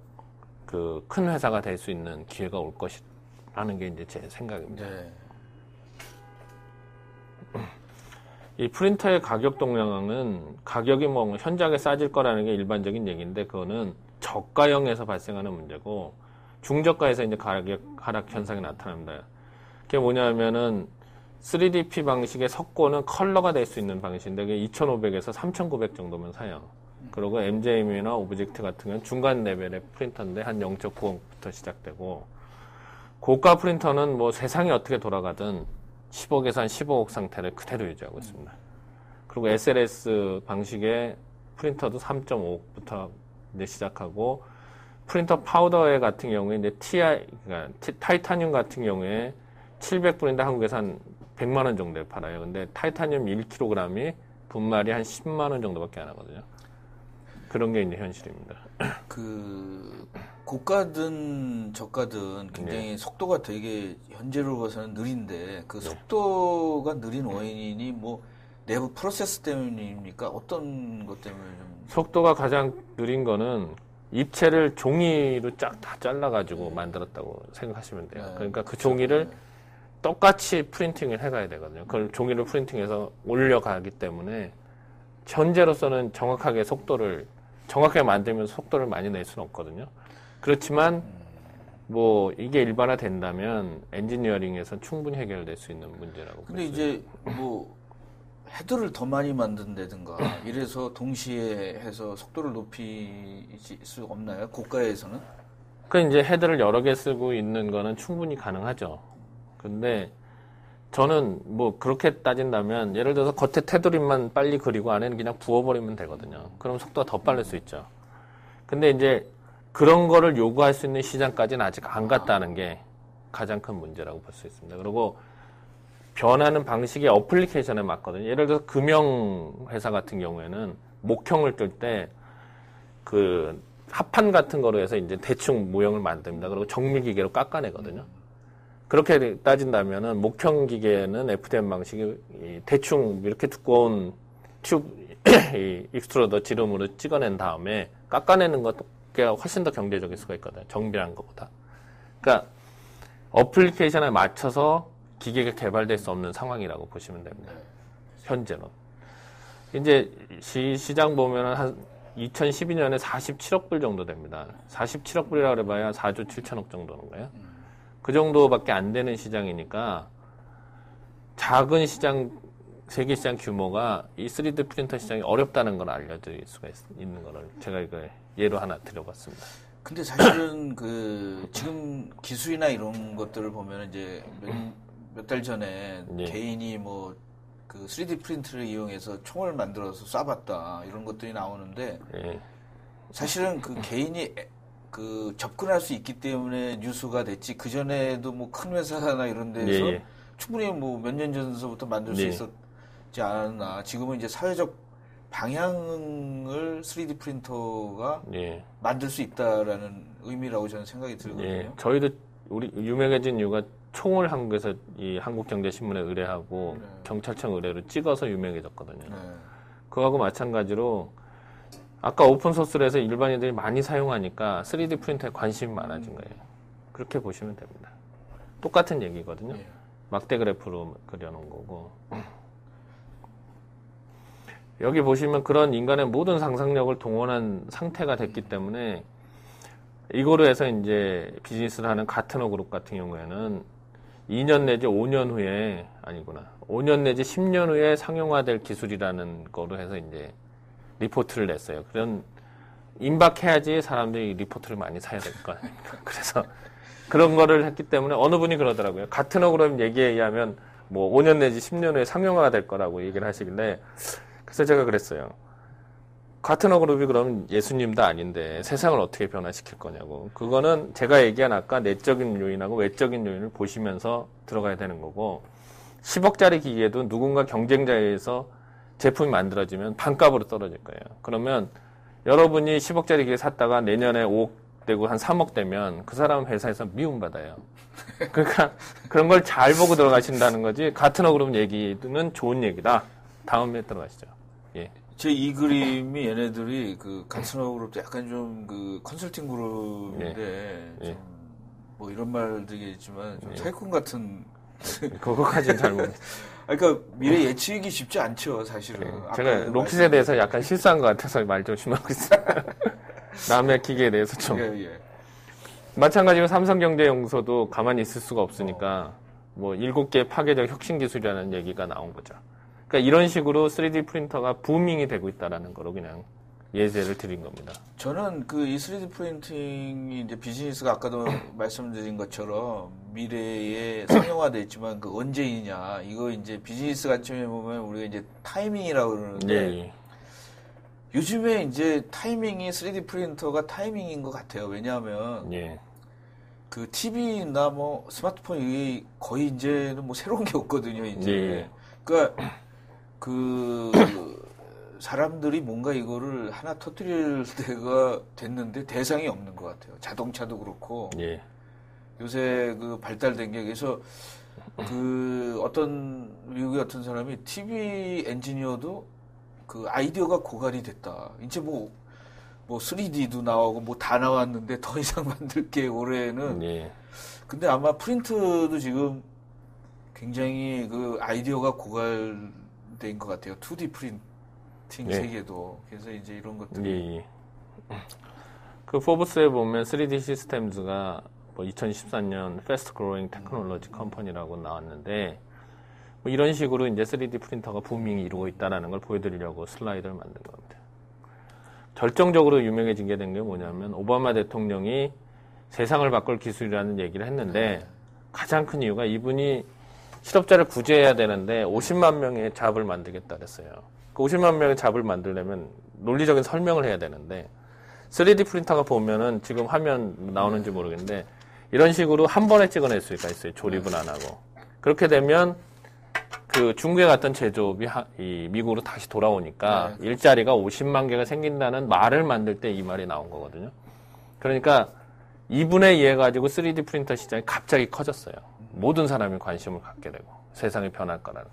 그 큰 회사가 될 수 있는 기회가 올 것이라는 게 이제 제 생각입니다. 네. 이 프린터의 가격 동향은 가격이 뭐 현저하게 싸질 거라는 게 일반적인 얘기인데 그거는 저가형에서 발생하는 문제고 중저가에서 이제 가격 하락 현상이 나타납니다. 그게 뭐냐면은 3DP 방식의 석고는 컬러가 될 수 있는 방식인데 그게 2,500에서 3,900 정도면 사요. 그리고 MJM이나 오브젝트 같은 건 중간 레벨의 프린터인데 한 0.9억부터 시작되고 고가 프린터는 뭐 세상이 어떻게 돌아가든 10억에서 한 15억 상태를 그대로 유지하고 있습니다. 그리고 SLS 방식의 프린터도 3.5억부터 이제 시작하고 프린터 파우더에 같은 경우에 이제 그러니까 타이타늄 같은 경우에 700불인데 한국에서 한 100만 원 정도에 팔아요. 근데 타이타늄 1kg이 분말이 한 10만 원 정도밖에 안 하거든요. 그런 게 이제 현실입니다. 그 고가든 저가든 굉장히 속도가 되게 현재로 봐서는 느린데 그 속도가 느린 원인이 뭐 내부 프로세스 때문입니까? 어떤 것 때문에 좀 속도가 가장 느린 거는 입체를 종이로 쫙 다 잘라가지고 만들었다고 생각하시면 돼요. 그러니까 그 종이를 똑같이 프린팅을 해가야 되거든요. 그걸 종이를 프린팅해서 올려가기 때문에 현재로서는 정확하게 만들면 속도를 많이 낼 수는 없거든요. 그렇지만 뭐 이게 일반화된다면 엔지니어링에서 충분히 해결될 수 있는 문제라고. 근데 이제 뭐 헤드를 더 많이 만든다든가 이래서 동시에 해서 속도를 높일 수 없나요? 고가에서는? 그 이제 헤드를 여러 개 쓰고 있는 거는 충분히 가능하죠. 근데 저는 뭐 그렇게 따진다면 예를 들어서 겉에 테두리만 빨리 그리고 안에는 그냥 부어버리면 되거든요. 그럼 속도가 더 빠를 수 있죠. 근데 이제 그런 거를 요구할 수 있는 시장까지는 아직 안 갔다는 게 가장 큰 문제라고 볼 수 있습니다. 그리고 변하는 방식이 어플리케이션에 맞거든요. 예를 들어서 금융회사 같은 경우에는 목형을 뜰 때 그 합판 같은 거로 해서 이제 대충 모형을 만듭니다. 그리고 정밀기계로 깎아내거든요. 그렇게 따진다면은 목형 기계는 FDM 방식이 대충 이렇게 두꺼운 이 익스트루더 지름으로 찍어낸 다음에 깎아내는 것가 훨씬 더 경제적일 수가 있거든요. 정비한 것보다. 그러니까 어플리케이션에 맞춰서 기계가 개발될 수 없는 상황이라고 보시면 됩니다. 현재는. 이제 시장 보면은 한 2012년에 47억 불 정도 됩니다. 47억 불이라고 그래봐야 4조 7천억 정도는 거예요. 그 정도밖에 안 되는 시장이니까 작은 시장, 세계 시장 규모가 이 3D 프린터 시장이 어렵다는 걸 알려드릴 수가 있는 거를 제가 이거 예로 하나 드려봤습니다. 근데 사실은 지금 기술이나 이런 것들을 보면 이제 몇 달 전에 예. 개인이 3D 프린터를 이용해서 총을 만들어서 쏴봤다 이런 것들이 나오는데 예. 사실은 개인이 접근할 수 있기 때문에 뉴스가 됐지 그 전에도 큰 회사나 이런 데서 예. 충분히 몇 년 전서부터 만들 수 예. 있었지 않았나. 지금은 이제 사회적 방향을 3D 프린터가 예. 만들 수 있다라는 의미라고 저는 생각이 들거든요. 예. 저희도 우리 유명해진 이유가 총을 한국에서 이 한국경제신문에 의뢰하고 네. 경찰청 의뢰로 찍어서 유명해졌거든요. 네. 그거하고 마찬가지로 아까 오픈소스로 해서 일반인들이 많이 사용하니까 3D 프린터에 관심이 많아진 거예요. 그렇게 보시면 됩니다. 똑같은 얘기거든요. 예. 막대 그래프로 그려놓은 거고. 여기 보시면 그런 인간의 모든 상상력을 동원한 상태가 됐기 때문에 이거로 해서 이제 비즈니스를 하는 가트너 그룹 같은 경우에는 2년 내지 5년 후에, 아니구나. 5년 내지 10년 후에 상용화될 기술이라는 거로 해서 이제 리포트를 냈어요. 그런, 임박해야지 사람들이 리포트를 많이 사야 될 거 아닙니까? 그래서 그런 거를 했기 때문에 어느 분이 그러더라고요. 가트너 그룹 얘기에 의하면 5년 내지 10년 후에 상용화가 될 거라고 얘기를 하시길래 그래서 제가 그랬어요. 가트너 그룹이 그럼 예수님도 아닌데 세상을 어떻게 변화시킬 거냐고. 그거는 제가 얘기한 아까 내적인 요인하고 외적인 요인을 보시면서 들어가야 되는 거고 10억짜리 기계도 누군가 경쟁자에 의해서 제품이 만들어지면 반값으로 떨어질 거예요. 그러면 여러분이 10억짜리 기계 샀다가 내년에 5억 되고 한 3억 되면 그 사람은 회사에서 미움받아요. 그러니까 그런 걸 잘 보고 들어가신다는 거지. 가트너 그룹 얘기는 좋은 얘기다. 다음에 들어가시죠. 예. 제 이 그림이 얘네들이 가트너 그룹도 약간 좀 컨설팅 그룹인데 예. 좀 이런 말 되겠지만 좀 예. 사기꾼 같은 그거까지는 잘 모르겠어요. 그러니까 미래 예측이 쉽지 않죠, 사실은. 제가 로켓에 대해서 약간 실수한 것 같아서 말 좀 심하고 있어요. 남의 기계에 대해서 좀. 예. 마찬가지로 삼성경제연구소도 가만히 있을 수가 없으니까 7개 파괴적 혁신 기술이라는 얘기가 나온 거죠. 그러니까 이런 식으로 3D 프린터가 부밍이 되고 있다라는 거로 그냥 예제를 드린 겁니다. 저는 이 3D 프린팅이 이제 비즈니스가 아까도 말씀드린 것처럼 미래에 상용화돼 있지만 언제이냐 이거 이제 비즈니스 관점에 보면 우리가 이제 타이밍이라고 그러는데 예. 요즘에 이제 타이밍이 3D 프린터가 타이밍인 것 같아요. 왜냐하면 예. TV나 스마트폰 이게 거의 이제는 새로운 게 없거든요. 이제 예. 그러니까 사람들이 뭔가 이거를 하나 터뜨릴 때가 됐는데 대상이 없는 것 같아요. 자동차도 그렇고 예. 요새 발달된 게 그래서 미국의 어떤 사람이 TV 엔지니어도 아이디어가 고갈이 됐다. 이제 3D도 나오고 다 나왔는데 더 이상 만들 게 올해는. 예. 근데 아마 프린트도 지금 굉장히 아이디어가 고갈된 것 같아요. 2D 프린팅 예. 세계도. 그래서 이제 이런 것들이. 예. 포브스에 보면 3D 시스템즈가 2014년 Fast Growing Technology Company라고 나왔는데 이런 식으로 이제 3D 프린터가 부밍이 이루고 있다는 걸 보여드리려고 슬라이드를 만든 겁니다. 결정적으로 유명해진 게 된 게 뭐냐면 오바마 대통령이 세상을 바꿀 기술이라는 얘기를 했는데 가장 큰 이유가 이분이 실업자를 구제해야 되는데 50만 명의 잡을 만들겠다 그랬어요. 그 50만 명의 잡을 만들려면 논리적인 설명을 해야 되는데 3D 프린터가 보면은 지금 화면 나오는지 모르겠는데 이런 식으로 한 번에 찍어낼 수가 있어요. 조립은 안 하고. 그렇게 되면 중국에 갔던 제조업이 미국으로 다시 돌아오니까 일자리가 50만 개가 생긴다는 말을 만들 때 이 말이 나온 거거든요. 그러니까 2분의 2 해가지고 3D 프린터 시장이 갑자기 커졌어요. 모든 사람이 관심을 갖게 되고 세상이 변할 거라는.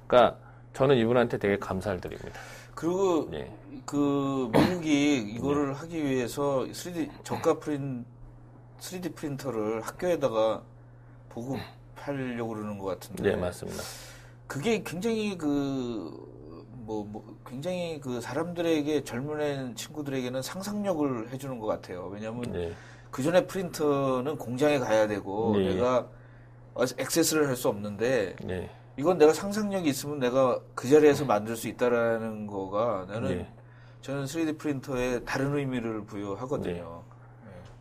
그러니까 저는 이분한테 되게 감사를 드립니다. 그리고 예. 그 미국이 이거를 하기 위해서 3D 저가 3D 프린터를 학교에다가 보급하려고 그러는 것 같은데. 네, 맞습니다. 그게 굉장히 굉장히 그 사람들에게 젊은 친구들에게는 상상력을 해주는 것 같아요. 왜냐하면 네. 그 전에 프린터는 공장에 가야 되고 네. 내가 액세스를 할 수 없는데 네. 이건 내가 상상력이 있으면 내가 그 자리에서 만들 수 있다라는 거가 나는 네. 저는 3D 프린터에 다른 의미를 부여하거든요.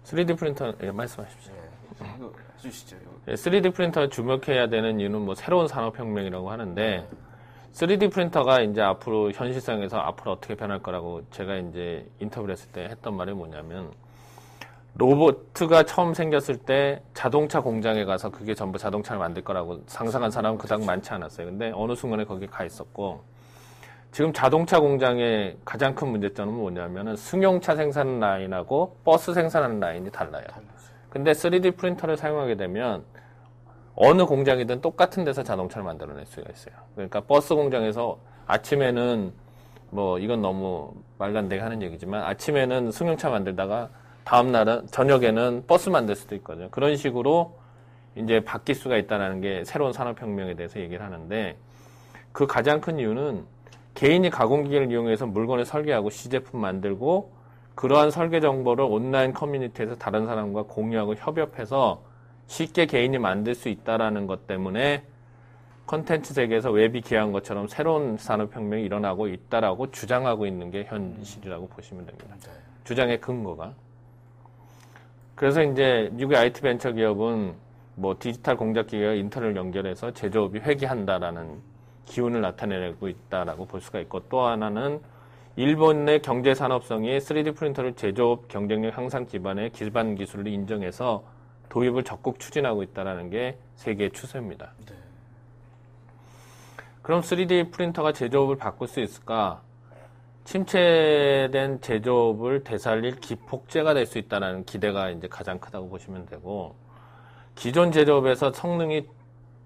3D 프린터, 예, 말씀하십시오. 네. 이거 해주시죠. 이거. 3D 프린터 주목해야 되는 이유는 뭐 새로운 산업혁명이라고 하는데 3D 프린터가 이제 앞으로 현실성에서 앞으로 어떻게 변할 거라고 제가 이제 인터뷰를 했을 때 했던 말이 뭐냐면 로봇가 처음 생겼을 때 자동차 공장에 가서 그게 전부 자동차를 만들 거라고 상상한 사람은 그닥 많지 않았어요. 근데 어느 순간에 거기 가 있었고 지금 자동차 공장의 가장 큰 문제점은 뭐냐면은 승용차 생산 라인하고 버스 생산하는 라인이 달라요. 근데 3D 프린터를 사용하게 되면 어느 공장이든 똑같은 데서 자동차를 만들어낼 수가 있어요. 그러니까 버스 공장에서 아침에는 뭐 이건 너무 말도 안 되게 하는 얘기지만 아침에는 승용차 만들다가 다음 날은 저녁에는 버스 만들 수도 있거든요. 그런 식으로 이제 바뀔 수가 있다는 게 새로운 산업혁명에 대해서 얘기를 하는데 그 가장 큰 이유는 개인이 가공기계를 이용해서 물건을 설계하고 시제품 만들고 그러한 설계 정보를 온라인 커뮤니티에서 다른 사람과 공유하고 협업해서 쉽게 개인이 만들 수 있다라는 것 때문에 컨텐츠 세계에서 웹이 기여한 것처럼 새로운 산업혁명이 일어나고 있다라고 주장하고 있는 게 현실이라고 보시면 됩니다. 주장의 근거가. 그래서 이제 미국의 IT 벤처 기업은 뭐 디지털 공작 기계와 인터넷을 연결해서 제조업이 회귀한다라는 기운을 나타내고 있다라고 볼 수가 있고 또 하나는 일본의 경제 산업성이 3D 프린터를 제조업 경쟁력 향상 기반의 기반 기술로 인정해서 도입을 적극 추진하고 있다라는 게 세계의 추세입니다. 네. 그럼 3D 프린터가 제조업을 바꿀 수 있을까? 침체된 제조업을 되살릴 기폭제가 될 수 있다는 기대가 이제 가장 크다고 보시면 되고 기존 제조업에서 성능이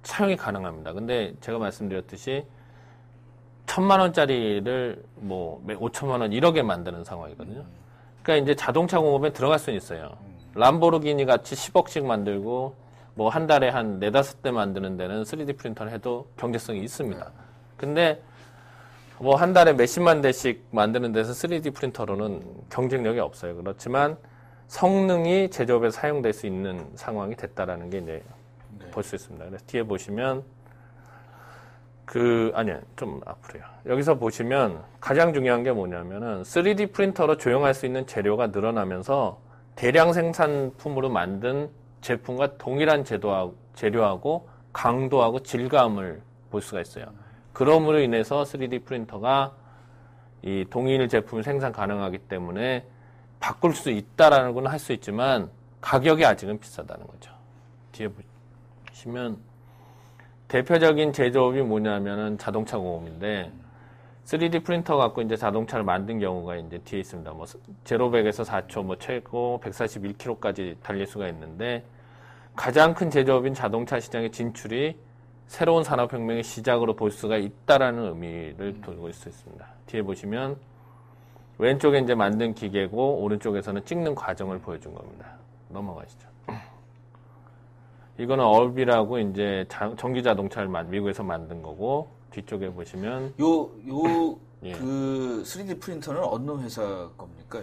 사용이 가능합니다. 근데 제가 말씀드렸듯이 1,000만 원짜리를 뭐 5천만 원 1억에 만드는 상황이거든요. 그러니까 이제 자동차 공업에 들어갈 수는 있어요. 람보르기니 같이 10억씩 만들고 뭐 한 달에 한 4-5대 만드는 데는 3D 프린터를 해도 경제성이 있습니다. 근데 뭐 한 달에 몇십만 대씩 만드는 데서 3D 프린터로는 경쟁력이 없어요. 그렇지만 성능이 제조업에 사용될 수 있는 상황이 됐다라는 게 이제 볼 수 있습니다. 그래서 뒤에 보시면 좀 앞으로요. 여기서 보시면 가장 중요한 게 뭐냐면은 3D 프린터로 조형할 수 있는 재료가 늘어나면서 대량 생산품으로 만든 제품과 동일한 재료하고 강도하고 질감을 볼 수가 있어요. 그럼으로 인해서 3D 프린터가 이 동일 제품을 생산 가능하기 때문에 바꿀 수 있다라는 건 할 수 있지만 가격이 아직은 비싸다는 거죠. 뒤에 보시면 대표적인 제조업이 뭐냐면은 자동차 공업인데 3D 프린터 갖고 이제 자동차를 만든 경우가 이제 뒤에 있습니다. 뭐 0-100에서 4초, 뭐 최고 141km까지 달릴 수가 있는데 가장 큰 제조업인 자동차 시장의 진출이 새로운 산업혁명의 시작으로 볼 수가 있다라는 의미를 두고 있을 수 있습니다. 뒤에 보시면 왼쪽에 이제 만든 기계고 오른쪽에서는 찍는 과정을 보여준 겁니다. 넘어가시죠. 이거는 얼비라고 이제 전기 자동차를 미국에서 만든 거고 뒤쪽에 보시면 예. 그 3D 프린터는 어느 회사 겁니까?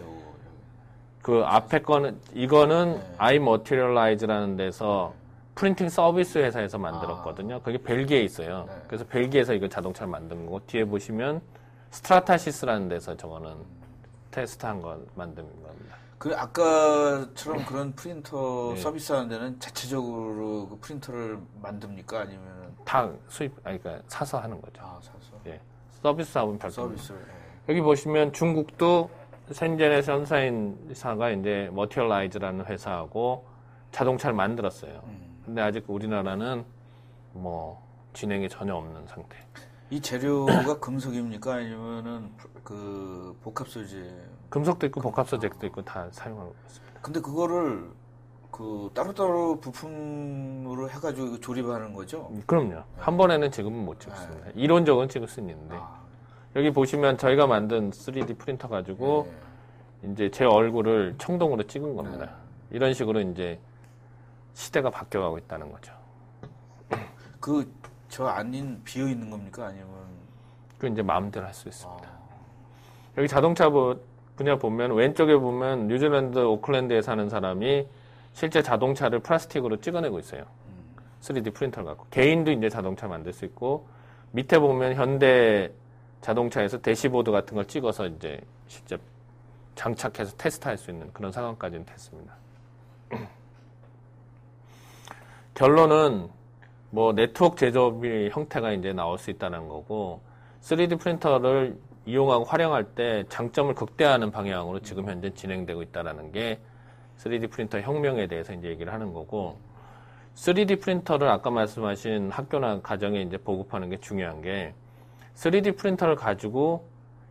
그 앞에 거는 이거는 iMaterialize라는 데서 프린팅 서비스 회사에서 만들었거든요. 그게 벨기에에 있어요. 네. 그래서 벨기에에서 이거 자동차를 만든 거고 뒤에 보시면 스트라타시스라는 데서 저거는 테스트한 거 만든 겁니다. 그 아까처럼 그런 프린터 네. 서비스하는 데는 자체적으로 그 프린터를 만듭니까? 아니면 다 그러니까 사서 하는 거죠. 사서. 예. 서비스 사업은 별도. 서비스를. 여기 보시면 중국도 센젠의 현사인사가 이제 머티얼라이즈라는 회사하고 자동차를 만들었어요. 근데 아직 우리나라는 뭐 진행이 전혀 없는 상태. 이 재료가 금속입니까? 아니면은 금속 소재? 금속도 있고 복합 소재도 있고 다 사용하고 있습니다. 근데 그거를 그 따로따로 부품으로 해가지고 조립하는 거죠? 그럼요. 한 번에는 지금은 못 찍습니다. 이론적으로 찍을 수는 있는데 여기 보시면 저희가 만든 3D 프린터 가지고 이제 제 얼굴을 청동으로 찍은 겁니다. 이런 식으로 이제 시대가 바뀌어가고 있다는 거죠. 그 저 안인 비어 있는 겁니까? 아니면 그 이제 마음대로 할 수 있습니다. 여기 자동차 분야 보면 왼쪽에 보면 뉴질랜드 오클랜드에 사는 사람이 실제 자동차를 플라스틱으로 찍어내고 있어요. 3D 프린터를 갖고. 개인도 이제 자동차 만들 수 있고, 밑에 보면 현대 자동차에서 대시보드 같은 걸 찍어서 이제 직접 장착해서 테스트할 수 있는 그런 상황까지는 됐습니다. 결론은 뭐 네트워크 제조업의 형태가 이제 나올 수 있다는 거고, 3D 프린터를 이용하고 활용할 때 장점을 극대화하는 방향으로 지금 현재 진행되고 있다는 게 3D 프린터 혁명에 대해서 이제 얘기를 하는 거고, 3D 프린터를 아까 말씀하신 학교나 가정에 이제 보급하는 게 중요한 게, 3D 프린터를 가지고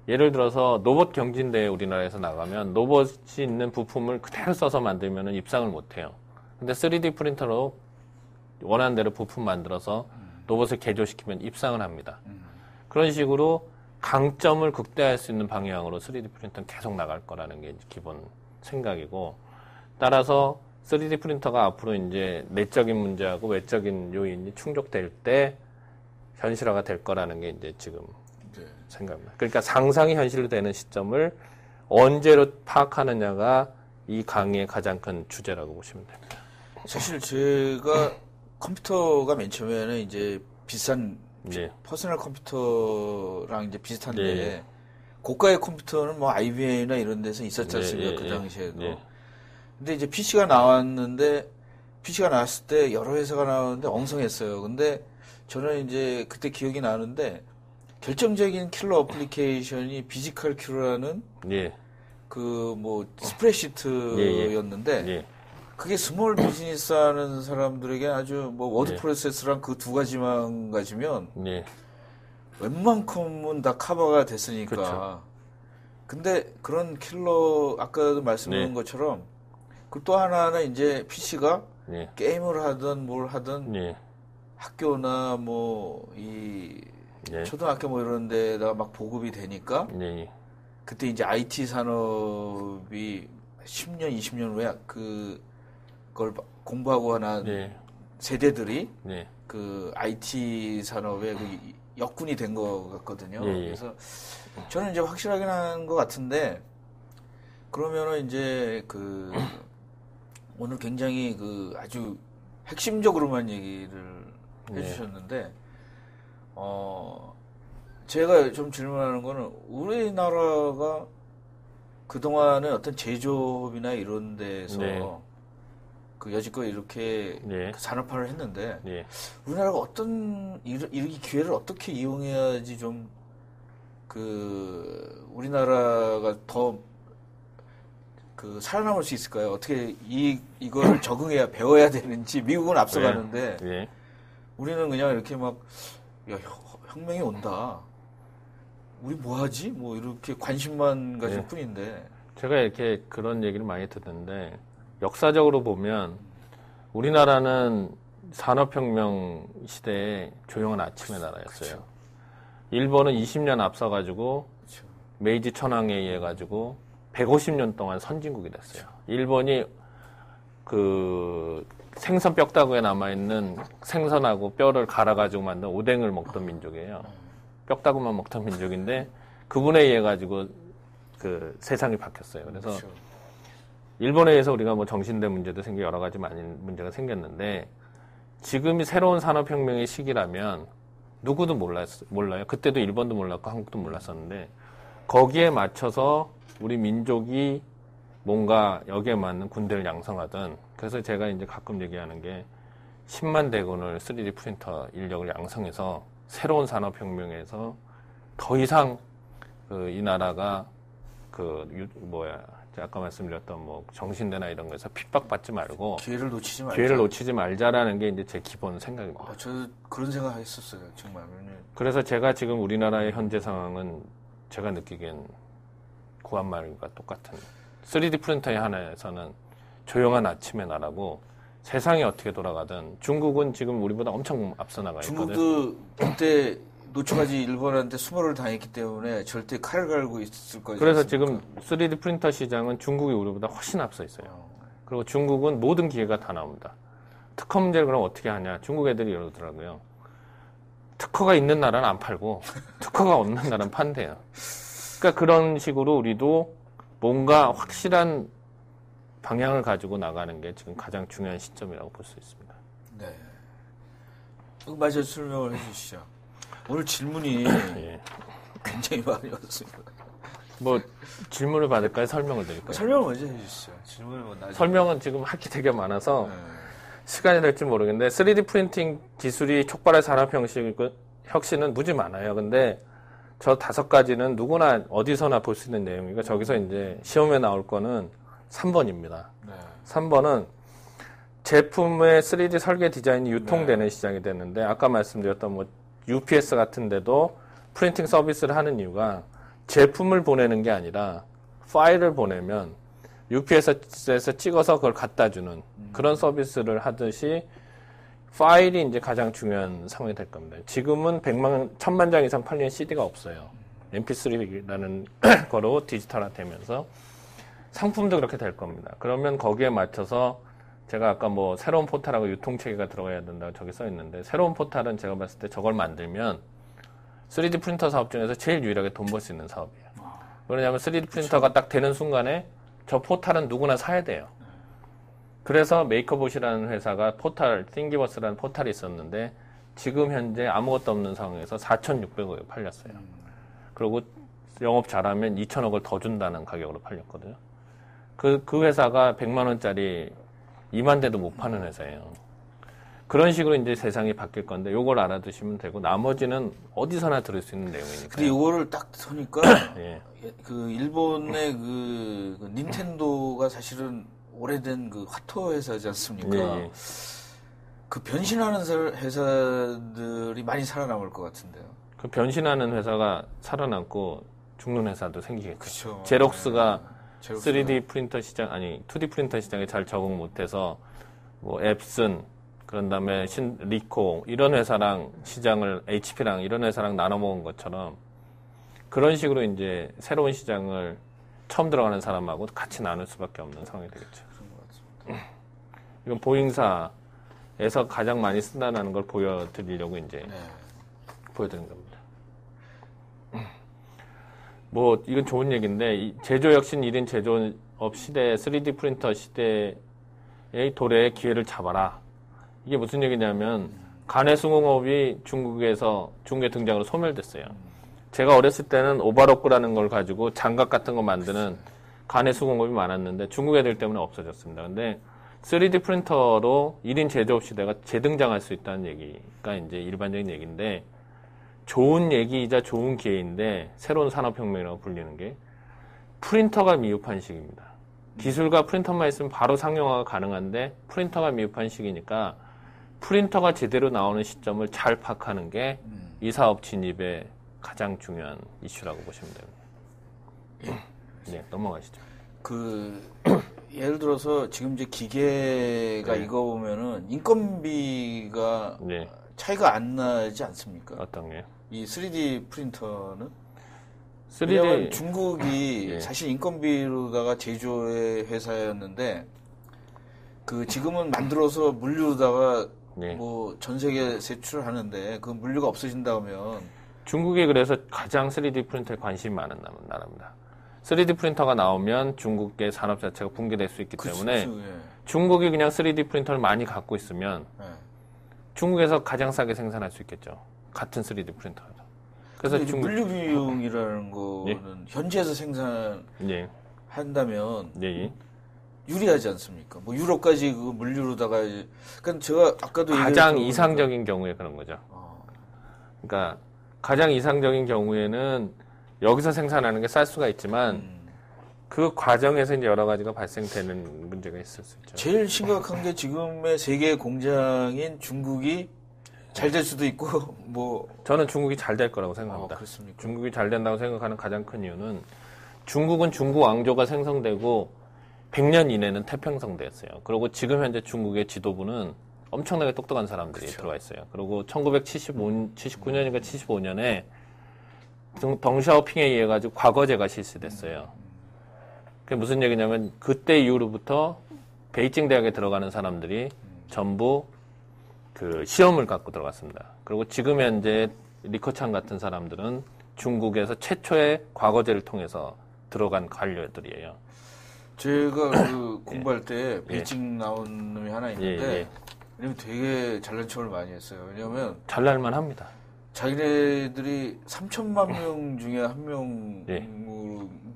예를 들어서 로봇 경진대회 우리나라에서 나가면 로봇이 있는 부품을 그대로 써서 만들면 입상을 못 해요. 근데 3D 프린터로 원하는 대로 부품 만들어서 로봇을 개조시키면 입상을 합니다. 그런 식으로 강점을 극대화할 수 있는 방향으로 3D 프린터는 계속 나갈 거라는 게 기본 생각이고, 따라서 3D 프린터가 앞으로 이제 내적인 문제하고 외적인 요인이 충족될 때 현실화가 될 거라는 게 이제 지금 생각입니다. 그러니까 상상이 현실로 되는 시점을 언제로 파악하느냐가 이 강의의 가장 큰 주제라고 보시면 됩니다. 사실 제가 컴퓨터가 맨 처음에는 이제 비싼 네. 퍼스널 컴퓨터랑 이제 비슷한데 네. 고가의 컴퓨터는 뭐 IBM이나 이런 데서 있었지 않습니까? 네. 그 당시에도. 네. 근데 이제 PC가 나왔을 때 여러 회사가 나왔는데 엉성했어요. 근데 저는 이제 그때 기억이 나는데 결정적인 킬러 어플리케이션이 비지컬 큐라는 예. 그 뭐 스프레드시트였는데 예. 그게 스몰 비즈니스 하는 사람들에게 아주 뭐 워드 네. 프로세서랑 그 두 가지만 가지면 예. 웬만큼은 다 커버가 됐으니까. 그쵸. 근데 그런 킬러 아까도 말씀드린 네. 것처럼 그 또 하나는 이제 PC가 예. 게임을 하든 뭘 하든 예. 학교나 뭐 이 예. 초등학교 뭐 이런 데다가 막 보급이 되니까 예. 그때 이제 IT 산업이 10년, 20년 후에 그걸 공부하고 하는 예. 세대들이 예. 그 IT 산업의 그 역군이 된 것 같거든요. 예. 그래서 저는 이제 확실하긴 한 것 같은데 그러면은 이제 그 오늘 굉장히 그 아주 핵심적으로만 얘기를 해주셨는데 제가 좀 질문하는 거는 우리나라가 그동안은 어떤 제조업이나 이런 데서 네. 그 여지껏 이렇게 네. 그 산업화를 했는데 예. 우리나라가 이 기회를 어떻게 이용해야지 좀 그 우리나라가 더 그 살아남을 수 있을까요? 어떻게 이거를 적응해야 배워야 되는지 미국은 앞서가는데 예. 우리는 그냥 이렇게 막 야, 혁명이 온다. 우리 뭐 하지? 뭐 이렇게 관심만 가질 네. 뿐인데. 제가 이렇게 그런 얘기를 많이 듣는데 역사적으로 보면 우리나라는 산업혁명 시대에 조용한 아침의 나라였어요. 그쵸. 일본은 20년 앞서가지고 그렇죠. 메이지 천황에 의해 가지고 150년 동안 선진국이 됐어요. 일본이 그 생선 뼈다구에 남아있는 생선하고 뼈를 갈아가지고 만든 오뎅을 먹던 민족이에요. 뼈다구만 먹던 민족인데 그분에 의해 가지고 그 세상이 바뀌었어요. 그래서 그렇죠. 일본에 의해서 우리가 뭐 정신대 문제도 생기고 여러 가지 많은 문제가 생겼는데 지금이 새로운 산업혁명의 시기라면 누구도 몰라요. 그때도 일본도 몰랐고 한국도 몰랐었는데 거기에 맞춰서 우리 민족이 뭔가 여기에 맞는 군대를 양성하든 그래서 제가 이제 가끔 얘기하는 게 10만 대군을 3D 프린터 인력을 양성해서 새로운 산업혁명에서 더 이상 이 나라가 아까 말씀드렸던 뭐 정신대나 이런 거에서 핍박받지 말고 기회를 놓치지 말자라는 게 이제 제 기본 생각입니다. 저도 그런 생각 했었어요, 정말. 그래서 제가 지금 우리나라의 현재 상황은 제가 느끼기엔 구한말과 똑같은 3D 프린터에 한해서는 조용한 아침의 나라고 세상이 어떻게 돌아가든 중국은 지금 우리보다 엄청 앞서 나가 있거든. 중국도 그때 노초까지 일본한테 수모를 당했기 때문에 절대 칼을 갈고 있을 거예요. 그래서 지금 3D 프린터 시장은 중국이 우리보다 훨씬 앞서 있어요. 그리고 중국은 모든 기회가 다 나옵니다. 특허 문제를 그럼 어떻게 하냐. 중국 애들이 이러더라고요. 특허가 있는 나라는 안 팔고 특허가 없는 나라는 판대요. 그러니까 그런 식으로 우리도 뭔가 확실한 방향을 가지고 나가는 게 지금 가장 중요한 시점이라고 볼 수 있습니다. 네. 마저 설명을 해주시죠. 오늘 질문이 예. 굉장히 많이 왔습니다. 뭐 질문을 받을까요? 설명을 드릴까요? 설명을 먼저 해주시죠. 질문을 뭐 나중에. 설명은 지금 할 게 되게 많아서 네. 시간이 될지 모르겠는데 3D 프린팅 기술이 촉발할 산업 혁신은 무지 많아요. 근데 저 5가지는 누구나 어디서나 볼 수 있는 내용이고 저기서 이제 시험에 나올 거는 3번입니다. 네. 3번은 제품의 3D 설계 디자인이 유통되는 네. 시장이 됐는데 아까 말씀드렸던 뭐 UPS 같은 데도 프린팅 서비스를 하는 이유가 제품을 보내는 게 아니라 파일을 보내면 UPS에서 찍어서 그걸 갖다 주는 그런 서비스를 하듯이 파일이 이제 가장 중요한 상황이 될 겁니다. 지금은 1000만 장 이상 팔리는 CD가 없어요. MP3라는 거로 디지털화 되면서 상품도 그렇게 될 겁니다. 그러면 거기에 맞춰서 제가 아까 뭐 새로운 포탈하고 유통체계가 들어가야 된다고 저기 써 있는데 새로운 포탈은 제가 봤을 때 저걸 만들면 3D 프린터 사업 중에서 제일 유일하게 돈 벌 수 있는 사업이에요. 왜냐하면 3D 프린터가 딱 되는 순간에 저 포탈은 누구나 사야 돼요. 그래서 메이커봇이라는 회사가 포탈, 띵기버스라는 포탈이 있었는데 지금 현재 아무것도 없는 상황에서 4,600억에 팔렸어요. 그리고 영업 잘하면 2,000억을 더 준다는 가격으로 팔렸거든요. 그 회사가 100만 원짜리 2만 대도 못 파는 회사예요. 그런 식으로 이제 세상이 바뀔 건데 요걸 알아두시면 되고 나머지는 어디서나 들을 수 있는 내용이니까. 근데 요거를 딱 보니까 예. 그 일본의 그 닌텐도가 사실은 오래된 그 화토 회사지 않습니까? 예, 예. 그 변신하는 회사들이 많이 살아남을 것 같은데요. 그 변신하는 회사가 살아남고 죽는 회사도 생기겠죠. 그쵸. 제록스가 네. 3D 프린터 시장, 아니 2D 프린터 시장에 잘 적응 못해서 뭐 앱슨, 그런 다음에 리코 이런 회사랑 시장을 HP랑 이런 회사랑 나눠 먹은 것처럼 그런 식으로 이제 새로운 시장을 처음 들어가는 사람하고 같이 나눌 수밖에 없는 상황이 되겠죠. 그런 것 같습니다. 이건 보잉사에서 가장 많이 쓴다는 걸 보여드리려고 이제 네. 보여드린 겁니다. 뭐 이건 좋은 얘기인데 이 제조혁신 1인 제조업 시대 3D 프린터 시대의 도래의 기회를 잡아라. 이게 무슨 얘기냐면 간해수공업이 중국에 등장으로 소멸됐어요. 제가 어렸을 때는 오바로크라는 걸 가지고 장갑 같은 거 만드는 간해수공업이 많았는데 중국 애들 때문에 없어졌습니다. 근데 3D 프린터로 1인 제조업 시대가 재등장할 수 있다는 얘기가 이제 일반적인 얘기인데 좋은 얘기이자 좋은 기회인데 새로운 산업혁명이라고 불리는 게 프린터가 미흡한 시기입니다. 기술과 프린터만 있으면 바로 상용화가 가능한데 프린터가 미흡한 시기니까 프린터가 제대로 나오는 시점을 잘 파악하는 게 이 사업 진입의 가장 중요한 이슈라고 보시면 됩니다. 네, 넘어가시죠. 예를 들어서 지금 이제 기계가 네. 이거 보면은 인건비가 네, 차이가 안 나지 않습니까? 어떤 게요? 이 3D 프린터는? 왜냐면 3D 중국이 예. 사실 인건비로다가 제조의 회사였는데 지금은 만들어서 물류로다가 네. 뭐 전 세계 세출하는데 그 물류가 없어진다면 중국이 그래서 가장 3D 프린터에 관심이 많은 나라입니다. 3D 프린터가 나오면 중국의 산업 자체가 붕괴될 수 있기 때문에 그렇죠. 예. 중국이 그냥 3D 프린터를 많이 갖고 있으면 예. 중국에서 가장 싸게 생산할 수 있겠죠. 같은 3D 프린터라도. 그래서 근데 중국 물류 비용이라는 거는 현지에서 예, 생산한다면 예, 예. 유리하지 않습니까? 뭐 유럽까지 그 물류로다가 그러니까 제가 아까도 가장 얘기했던 이상적인 경우에 그런 거죠. 그러니까 가장 이상적인 경우에는 여기서 생산하는 게 쌀 수가 있지만 그 과정에서 이제 여러 가지가 발생되는 문제가 있을 수 있죠. 제일 심각한 게 지금의 세계 공장인 중국이 잘 될 수도 있고 뭐 저는 중국이 잘 될 거라고 생각합니다. 그렇습니까? 중국이 잘 된다고 생각하는 가장 큰 이유는 중국은 중국 왕조가 생성되고 100년 이내는 태평성대였어요. 그리고 지금 현재 중국의 지도부는 엄청나게 똑똑한 사람들이 그렇죠. 들어와 있어요. 그리고 1979년인가 75년에 덩샤오핑에 의해 가지고 과거제가 실시됐어요. 그게 무슨 얘기냐면 그때 이후로부터 베이징 대학에 들어가는 사람들이 전부 그 시험을 갖고 들어갔습니다. 그리고 지금 현재 리커창 같은 사람들은 중국에서 최초의 과거제를 통해서 들어간 관료들이에요. 제가 그 공부할 때 베이징 나온 놈이 하나 있는데 왜냐면 되게 잘난 척을 많이 했어요. 왜냐면 잘날만 합니다. 자기네들이 3천만 명 중에 한 명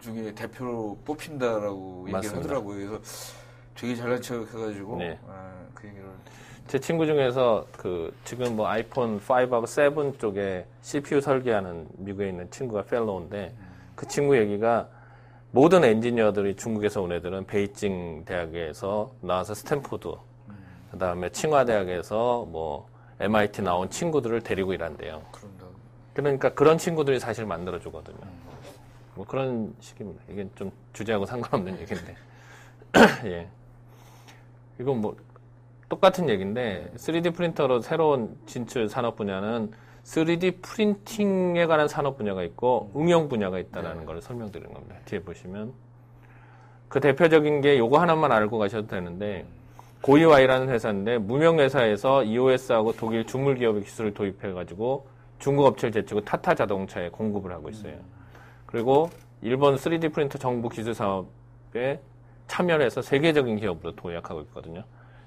중에 대표로 뽑힌다라고 얘기를 맞습니다. 하더라고요. 그래서 되게 잘난 척 해가지고 그 얘기를 제 친구 중에서 그 지금 뭐 아이폰 5하고 7 쪽에 CPU 설계하는 미국에 있는 친구가 펠로우인데 그 친구 얘기가 모든 엔지니어들이 중국에서 온 애들은 베이징 대학에서 나와서 스탠포드 그다음에 칭화대학에서 뭐 MIT 나온 친구들을 데리고 일한대요. 그러니까 그런 친구들이 사실 만들어주거든요. 뭐 그런 식입니다. 이게 좀 주제하고 상관없는 얘기인데. 예. 이건 뭐 똑같은 얘기인데 3D 프린터로 새로운 진출 산업 분야는 3D 프린팅에 관한 산업 분야가 있고 응용 분야가 있다는 걸 설명드리는 겁니다. 뒤에 보시면 그 대표적인 게 요거 하나만 알고 가셔도 되는데 고이와이라는 회사인데 무명 회사에서 EOS하고 독일 주물 기업의 기술을 도입해가지고 중국 업체를 제치고 타타 자동차에 공급을 하고 있어요. 그리고 일본 3D 프린터 정부 기술 사업에 참여를 해서 세계적인 기업으로 도약하고 있거든요.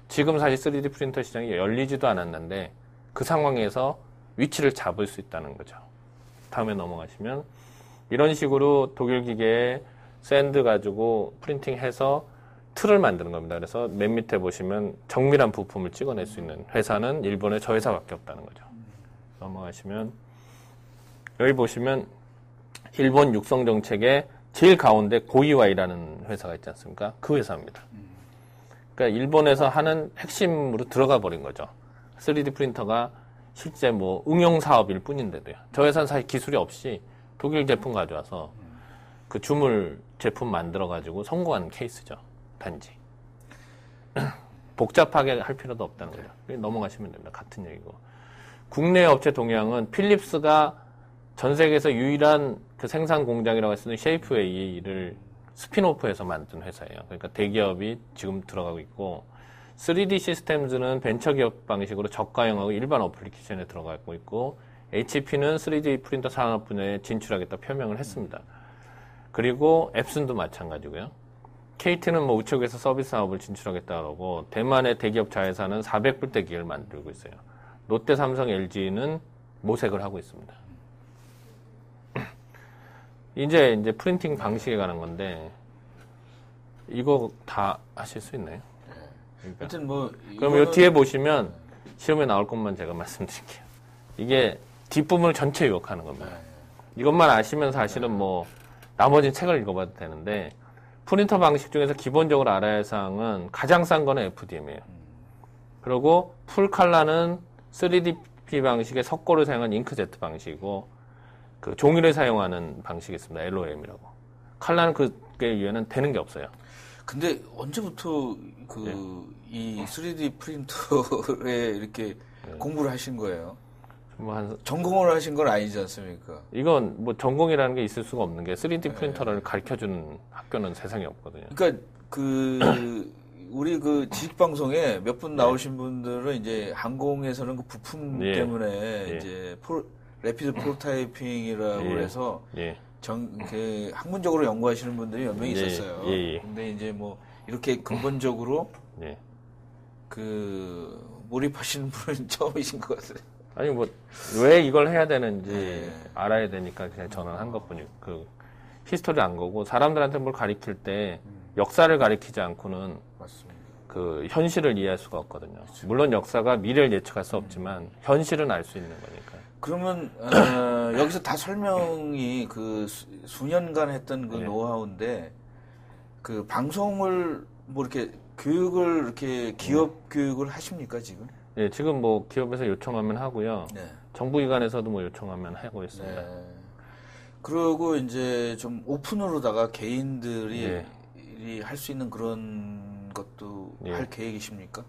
지금 사실 3D 프린터 시장이 열리지도 않았는데 그 상황에서 위치를 잡을 수 있다는 거죠. 다음에 넘어가시면 이런 식으로 독일 기계에 샌드 가지고 프린팅해서 틀을 만드는 겁니다. 그래서 맨 밑에 보시면 정밀한 부품을 찍어낼 수 있는 회사는 일본의 저 회사밖에 없다는 거죠. 넘어가시면 여기 보시면 일본 육성 정책의 제일 가운데 고이와이라는 회사가 있지 않습니까? 그 회사입니다. 그러니까 일본에서 하는 핵심으로 들어가 버린 거죠. 3D 프린터가 실제 뭐 응용 사업일 뿐인데도요. 저 회사는 사실 기술이 없이 독일 제품 가져와서 그 주물 제품 만들어 가지고 성공한 케이스죠. 단지 복잡하게 할 필요도 없다는 거죠. 넘어가시면 됩니다. 같은 얘기고. 국내 업체 동향은 필립스가 전 세계에서 유일한 그 생산 공장이라고 할 수 있는 쉐이프웨이를 스핀오프해서 만든 회사예요. 그러니까 대기업이 지금 들어가고 있고 3D 시스템즈는 벤처기업 방식으로 저가형하고 일반 어플리케이션에 들어가고 있고 HP는 3D 프린터 산업 분야에 진출하겠다 표명을 했습니다. 그리고 앱슨도 마찬가지고요. KT는 뭐 우측에서 서비스 사업을 진출하겠다고 대만의 대기업 자회사는 400불대 기계를 만들고 있어요. 롯데, 삼성, LG는 모색을 하고 있습니다. 이제 프린팅 방식에 관한 건데 이거 다 하실 수 있나요? 그러니까. 하여튼 뭐 그럼 이 뒤에 보시면 시험에 나올 것만 제가 말씀드릴게요. 이게 뒷부분을 전체 요약하는 겁니다. 이것만 아시면 사실은 뭐 나머지 책을 읽어봐도 되는데 프린터 방식 중에서 기본적으로 알아야 할 사항은 가장 싼 거는 FDM이에요. 그리고 풀 칼라는 3DP 방식의 석고를 사용한 잉크제트 방식이고 그 종이를 사용하는 방식이 있습니다. LOM이라고. 칼라는 그게 이외에는 되는 게 없어요. 근데 언제부터 이 3D 프린터에 이렇게 공부를 하신 거예요? 뭐 전공을 하신 건 아니지 않습니까? 이건 뭐 전공이라는 게 있을 수가 없는 게 3D 프린터를 가르쳐주는 학교는 세상에 없거든요. 그러니까 우리 그 지식방송에 몇 분 나오신 분들은 이제 항공에서는 그 부품 때문에 이제 레피드 프로타이핑이라고 해서 학문적으로 연구하시는 분들이 몇 명 있었어요. 근데 이제 뭐 이렇게 근본적으로 몰입하시는 분은 처음이신 것 같아요. 아니 뭐 왜 이걸 해야 되는지 알아야 되니까 그냥 전환한 것뿐이고 그 히스토리 안 거고 사람들한테 뭘 가리킬 때 역사를 가리키지 않고는 맞습니다. 그 현실을 이해할 수가 없거든요. 그렇죠. 물론 역사가 미래를 예측할 수 없지만 현실은 알 수 있는 거니까. 그러면 여기서 다 설명이 그 수년간 했던 그 노하우인데 그 방송을 뭐 이렇게 교육을 이렇게 기업 교육을 하십니까 지금? 예, 지금 뭐 기업에서 요청하면 하고요. 정부기관에서도 뭐 요청하면 하고 있습니다. 그리고 이제 좀 오픈으로다가 개인들이 할 수 있는 그런 것도 예. 할 계획이십니까?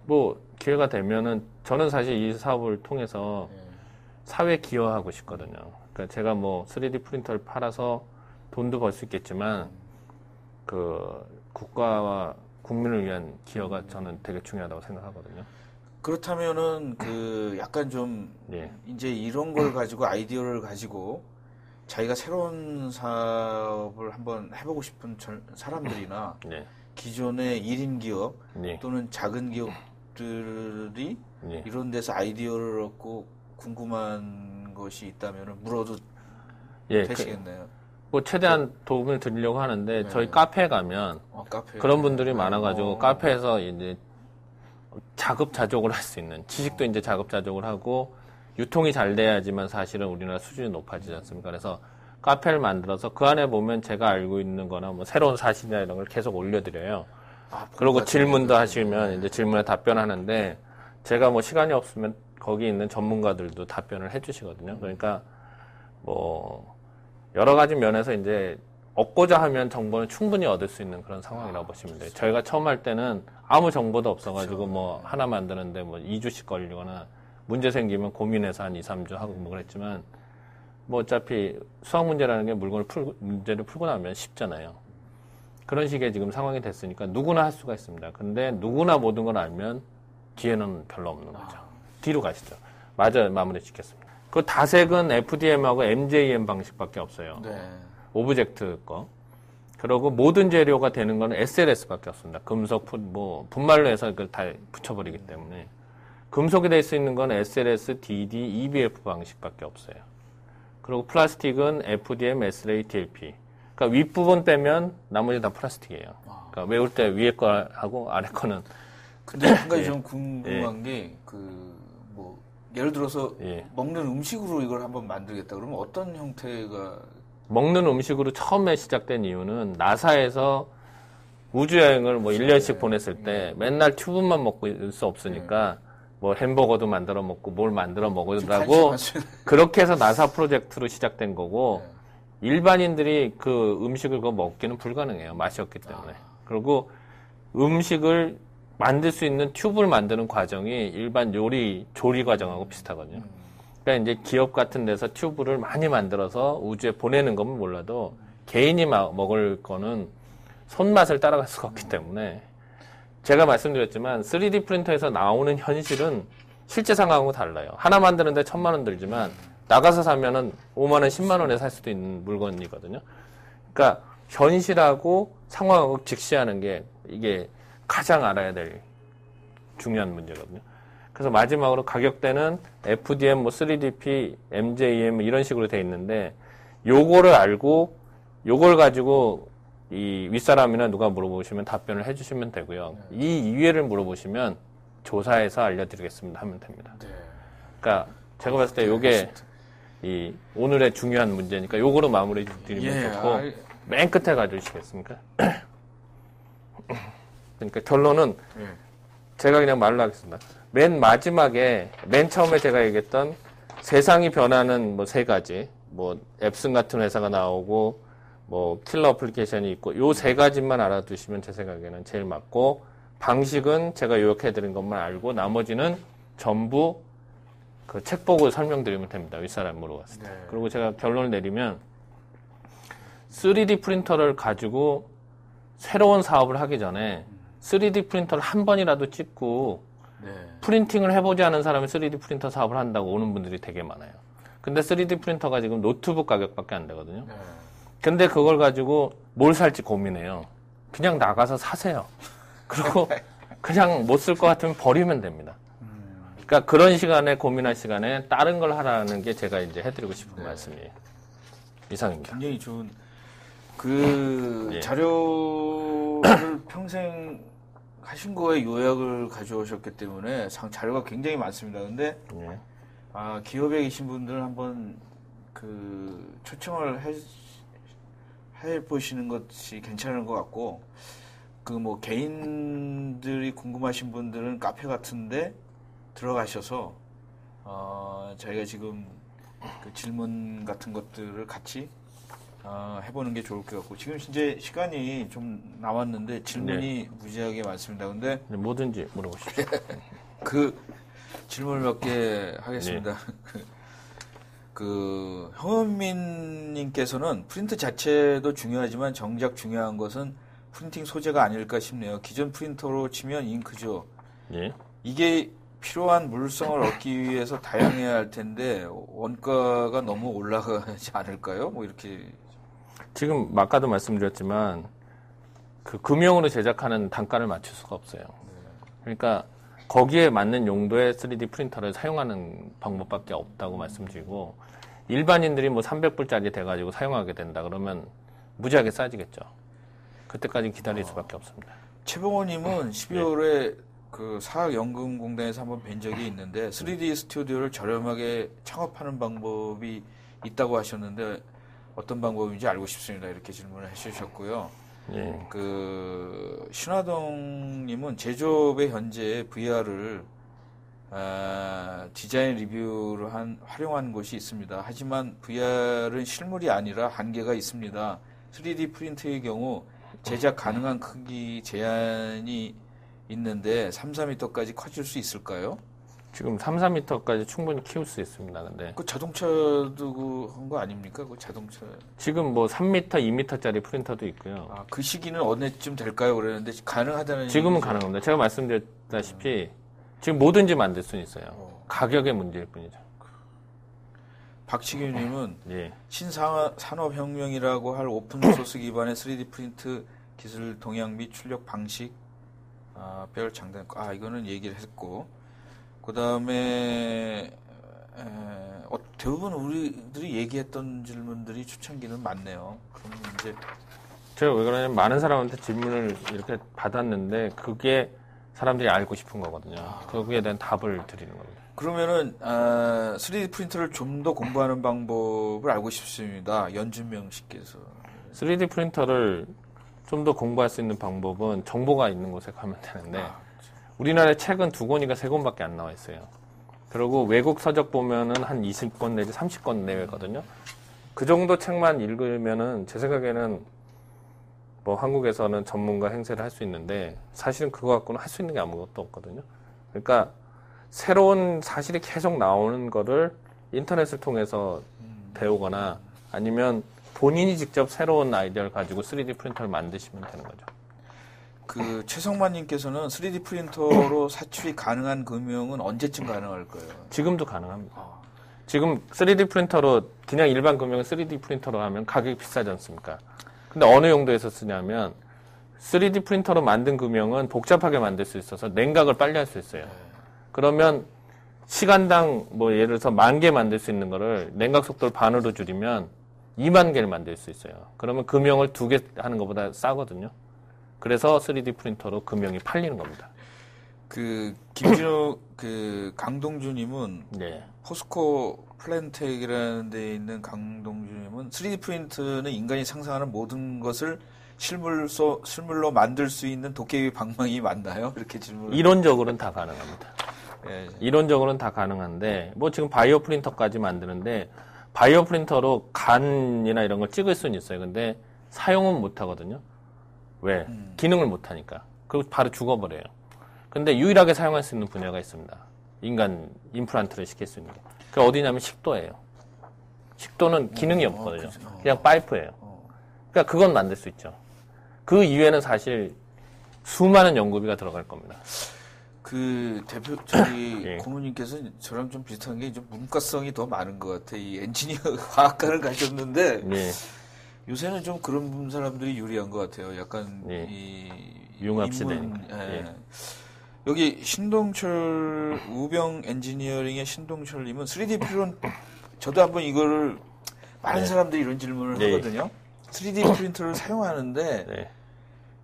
뭐 기회가 되면은 저는 사실 이 사업을 통해서 사회에 기여하고 싶거든요. 그러니까 제가 뭐 3D 프린터를 팔아서 돈도 벌 수 있겠지만 그 국가와 국민을 위한 기여가 저는 되게 중요하다고 생각하거든요. 그렇다면은 그 약간 좀 예. 이제 이런 걸 가지고 아이디어를 가지고 자기가 새로운 사업을 한번 해보고 싶은 사람들이나 네. 기존의 1인 기업 네. 또는 작은 기업들이 네. 이런 데서 아이디어를 얻고 궁금한 것이 있다면 물어도 예, 되시겠네요. 뭐 최대한 도움을 드리려고 하는데 네. 저희 카페에 가면 카페. 그런 분들이 많아가지고 카페에서 이제 자급자족을 할 수 있는 지식도 이제 자급자족을 하고 유통이 잘 돼야지만 사실은 우리나라 수준이 높아지지 않습니까? 그래서 카페를 만들어서 그 안에 보면 제가 알고 있는 거나 뭐 새로운 사실이나 이런 걸 계속 올려드려요. 그리고 질문도 하시면 이제 질문에 답변하는데 제가 뭐 시간이 없으면 거기 있는 전문가들도 답변을 해주시거든요. 그러니까 뭐 여러 가지 면에서 이제 얻고자 하면 정보는 충분히 얻을 수 있는 그런 상황이라고 보시면 돼요. 저희가 처음 할 때는 아무 정보도 없어가지고 그렇죠. 뭐 하나 만드는데 뭐 2주씩 걸리거나 문제 생기면 고민해서 한 2, 3주 하고 뭐 그랬지만 뭐 어차피 수학 문제라는 게 문제를 풀고 나면 쉽잖아요. 그런 식의 지금 상황이 됐으니까 누구나 할 수가 있습니다. 근데 누구나 모든 걸 알면 뒤에는 별로 없는 거죠. 뒤로 가시죠. 맞아요. 마무리 짓겠습니다. 그 다색은 FDM하고 MJM 방식밖에 없어요. 네. 오브젝트 거. 그리고 모든 재료가 되는 건 SLS밖에 없습니다. 금속, 뭐 분말로 해서 그걸 다 붙여버리기 때문에. 금속이 될 수 있는 건 SLS, DD, EBF 방식밖에 없어요. 그리고 플라스틱은 FDM, SLA, DLP. 그러니까 윗부분 빼면 나머지 다 플라스틱이에요. 그러니까 외울 때 위에 거 하고 아래 거는. 근데 한 가지 예. 좀 궁금한 게 뭐 예를 들어서 예. 먹는 음식으로 이걸 한번 만들겠다 그러면 어떤 형태가 먹는 음식으로 처음에 시작된 이유는 나사에서 우주여행을 뭐 1년씩 보냈을 때 맨날 튜브만 먹고 있을 수 없으니까 뭐 햄버거도 만들어 먹고 뭘 만들어 먹으라고 그렇게 해서 나사 프로젝트로 시작된 거고 일반인들이 그 음식을 그거 먹기는 불가능해요. 맛이 없기 때문에. 그리고 음식을 만들 수 있는 튜브를 만드는 과정이 일반 조리 과정하고 비슷하거든요. 그러니까 이제 기업 같은 데서 튜브를 많이 만들어서 우주에 보내는 건 몰라도 개인이 먹을 거는 손맛을 따라갈 수가 없기 때문에 제가 말씀드렸지만 3D 프린터에서 나오는 현실은 실제 상황하고 달라요. 하나 만드는데 1,000만 원 들지만 나가서 사면은 5만 원, 10만 원에 살 수도 있는 물건이거든요. 그러니까 현실하고 상황하고 직시하는 게 이게 가장 알아야 될 중요한 문제거든요. 그래서 마지막으로 가격대는 FDM, 뭐 3DP, MJM 이런 식으로 돼 있는데 요거를 알고 요걸 가지고 이 윗사람이나 누가 물어보시면 답변을 해주시면 되고요. 이 이외를 물어보시면 조사해서 알려드리겠습니다 하면 됩니다. 그러니까 제가 봤을 때 요게 이 오늘의 중요한 문제니까 요거로 마무리 드리면 좋고 맨 끝에 가주시겠습니까? 그러니까 결론은 제가 그냥 말로 하겠습니다. 맨 마지막에 맨 처음에 제가 얘기했던 세상이 변하는 뭐 3가지 뭐 앱슨 같은 회사가 나오고 뭐 킬러 어플리케이션이 있고 요 3가지만 알아두시면 제 생각에는 제일 맞고 방식은 제가 요약해드린 것만 알고 나머지는 전부 그 책 보고 설명드리면 됩니다. 윗사람 물어봤을 때. 그리고 제가 결론을 내리면 3D 프린터를 가지고 새로운 사업을 하기 전에 3D 프린터를 한 번이라도 찍고 프린팅을 해보지 않은 사람이 3D 프린터 사업을 한다고 오는 분들이 되게 많아요. 근데 3D 프린터가 지금 노트북 가격밖에 안 되거든요. 근데 그걸 가지고 뭘 살지 고민해요. 그냥 나가서 사세요. 그리고 그냥 못 쓸 것 같으면 버리면 됩니다. 그러니까 그런 시간에 고민할 시간에 다른 걸 하라는 게 제가 이제 해드리고 싶은 말씀이에요. 이상입니다. 굉장히 좋은 자료를 평생 하신 거에 요약을 가져오셨기 때문에 자료가 굉장히 많습니다. 근데 기업에 계신 분들 한번 초청을 해 보시는 것이 괜찮은 것 같고 뭐 개인들이 궁금하신 분들은 카페 같은데 들어가셔서 저희가 지금 그 질문 같은 것들을 같이 해보는 게 좋을 것 같고 지금 이제 시간이 좀 남았는데 질문이 무지하게 많습니다. 근데 뭐든지 물어보십시오. 그 질문을 몇 개 하겠습니다. 형은민님께서는 프린트 자체도 중요하지만 정작 중요한 것은 프린팅 소재가 아닐까 싶네요. 기존 프린터로 치면 잉크죠. 예. 이게 필요한 물성을 얻기 위해서 다양해야 할 텐데 원가가 너무 올라가지 않을까요? 뭐 이렇게 지금 아까도 말씀드렸지만 그 금형으로 제작하는 단가를 맞출 수가 없어요. 그러니까 거기에 맞는 용도의 3D 프린터를 사용하는 방법밖에 없다고 말씀드리고 일반인들이 뭐 300불짜리 돼가지고 사용하게 된다 그러면 무지하게 싸지겠죠. 그때까지 기다릴 수밖에 없습니다. 최봉호님은 12월에 그 사학연금공단에서 한번 뵌 적이 있는데 3D 스튜디오를 저렴하게 창업하는 방법이 있다고 하셨는데 어떤 방법인지 알고 싶습니다. 이렇게 질문을 해주셨고요. 예. 신화동님은 제조업에 현재 VR을 디자인 리뷰를 활용한 곳이 있습니다. 하지만 VR은 실물이 아니라 한계가 있습니다. 3D 프린트의 경우 제작 가능한 크기 제한이 있는데 3, 4m까지 커질 수 있을까요? 지금 3, 4m까지 충분히 키울 수 있습니다. 근데 그 자동차도 한 거 아닙니까? 그 자동차. 지금 뭐 3m, 2m짜리 프린터도 있고요. 그 시기는 언제쯤 될까요? 그랬는데 가능하다는 지금은 얘기죠? 가능합니다. 제가 말씀드렸다시피 지금 뭐든지 만들 수는 있어요. 가격의 문제일 뿐이죠. 박치규님은 예. 신산업혁명이라고 할 오픈소스 기반의 3D 프린트 기술 동향 및 출력 방식 별 장단 이거는 얘기를 했고 그 다음에 대부분 우리들이 얘기했던 질문들이 초창기는 많네요. 그러면 이제 제가 왜 그러냐면 많은 사람한테 질문을 이렇게 받았는데 그게 사람들이 알고 싶은 거거든요. 거기에 대한 답을 드리는 겁니다. 그러면은 3D 프린터를 좀 더 공부하는 방법을 알고 싶습니다. 연준명 씨께서 3D 프린터를 좀 더 공부할 수 있는 방법은 정보가 있는 곳에 가면 되는데 우리나라에 책은 2권인가 3권밖에 안 나와 있어요. 그리고 외국 서적 보면은 한 20권 내지 30권 내외거든요. 그 정도 책만 읽으면은 제 생각에는 뭐 한국에서는 전문가 행세를 할 수 있는데 사실은 그거 갖고는 할 수 있는 게 아무것도 없거든요. 그러니까 새로운 사실이 계속 나오는 거를 인터넷을 통해서 배우거나 아니면 본인이 직접 새로운 아이디어를 가지고 3D 프린터를 만드시면 되는 거죠. 최성만님께서는 3D 프린터로 사출이 가능한 금형은 언제쯤 가능할까요? 지금도 가능합니다. 지금 3D 프린터로 그냥 일반 금형을 3D 프린터로 하면 가격이 비싸지 않습니까? 근데 어느 용도에서 쓰냐면 3D 프린터로 만든 금형은 복잡하게 만들 수 있어서 냉각을 빨리 할 수 있어요. 그러면 시간당 뭐 예를 들어서 10,000개 만들 수 있는 거를 냉각 속도를 반으로 줄이면 20,000개를 만들 수 있어요. 그러면 금형을 2개 하는 것보다 싸거든요. 그래서 3D 프린터로 금형이 팔리는 겁니다. 김진호 강동주님은 네. 포스코 플랜텍이라는 데 있는 강동주님은 3D 프린트는 인간이 상상하는 모든 것을 실물로 만들 수 있는 도깨비 방망이 맞나요? 이렇게 질문을. 이론적으로는 다 가능합니다. 예. 이론적으로는 다 가능한데 뭐 지금 바이오 프린터까지 만드는데 바이오 프린터로 간이나 이런 걸 찍을 수는 있어요. 근데 사용은 못 하거든요. 왜? 기능을 못 하니까. 그리고 바로 죽어버려요. 근데 유일하게 사용할 수 있는 분야가 있습니다. 인간 임플란트를 시킬 수 있는 게. 그게 어디냐면 식도예요. 식도는 기능이 없거든요. 그냥 파이프예요. 그러니까 그건 만들 수 있죠. 그 이외에는 사실 수많은 연구비가 들어갈 겁니다. 저희 고모님께서 저랑 좀 비슷한 게 좀 문과성이 더 많은 것 같아. 이 엔지니어 과학과를 가셨는데 예. 요새는 좀 그런 사람들이 유리한 것 같아요. 약간 융합시대니까. 예. 여기 신동철 우병 엔지니어링의 신동철님은 3D 프린터 저도 한번 이거를 많은 사람들이 이런 질문을 하거든요. 3D 프린터를 사용하는데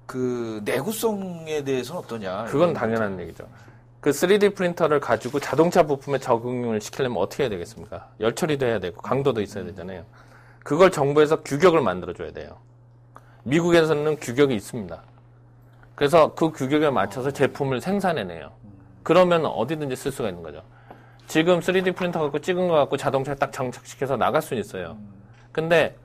그 내구성에 대해서는 어떠냐? 그건 당연한 얘기죠. 그 3D 프린터를 가지고 자동차 부품에 적응을 시키려면 어떻게 해야 되겠습니까? 열 처리도 해야 되고 강도도 있어야 되잖아요. 그걸 정부에서 규격을 만들어줘야 돼요. 미국에서는 규격이 있습니다. 그래서 그 규격에 맞춰서 제품을 생산해내요. 그러면 어디든지 쓸 수가 있는 거죠. 지금 3D 프린터 갖고 찍은 거 갖고 자동차에 딱 장착시켜서 나갈 수는 있어요. 근데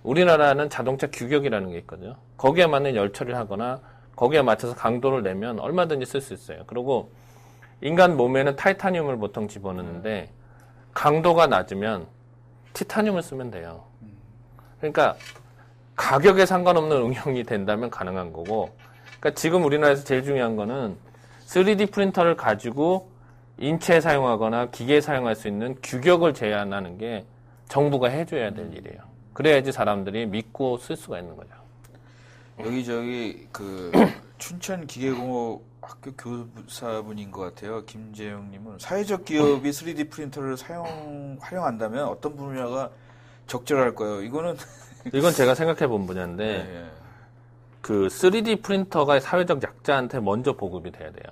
우리나라는 자동차 규격이라는 게 있거든요. 거기에 맞는 열 처리를 하거나 거기에 맞춰서 강도를 내면 얼마든지 쓸 수 있어요. 그리고 인간 몸에는 타이타늄을 보통 집어넣는데 강도가 낮으면 티타늄을 쓰면 돼요. 그러니까 가격에 상관없는 응용이 된다면 가능한 거고, 그러니까 지금 우리나라에서 제일 중요한 거는 3D 프린터를 가지고 인체에 사용하거나 기계에 사용할 수 있는 규격을 제한하는 게 정부가 해줘야 될 일이에요. 그래야지 사람들이 믿고 쓸 수가 있는 거죠. 여기 춘천 기계공업 학교 교사분인 것 같아요. 김재영님은 사회적 기업이 3D 프린터를 활용한다면 어떤 분야가 적절할까요? 이건 제가 생각해 본 분야인데, 네. 그 3D 프린터가 사회적 약자한테 먼저 보급이 돼야 돼요.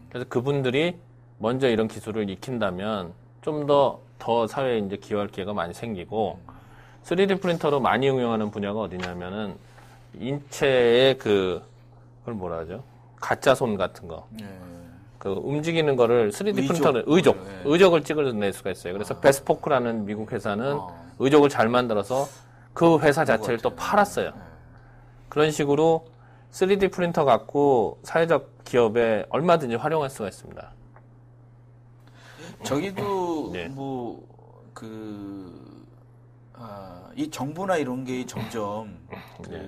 그래서 그분들이 먼저 이런 기술을 익힌다면 좀 더 사회에 이제 기여할 기회가 많이 생기고, 3D 프린터로 많이 응용하는 분야가 어디냐면은 인체의 그걸 뭐라 하죠? 가짜 손 같은 거. 네. 그 움직이는 거를 3D 프린터를 네. 의적을 찍어낼 수가 있어요. 그래서 베스포크라는 미국 회사는 의적을 잘 만들어서 그 회사 자체를 또 팔았어요. 네. 그런 식으로 3D 프린터 갖고 사회적 기업에 얼마든지 활용할 수가 있습니다. 저기도 네. 이 정부나 이런 게 점점 네.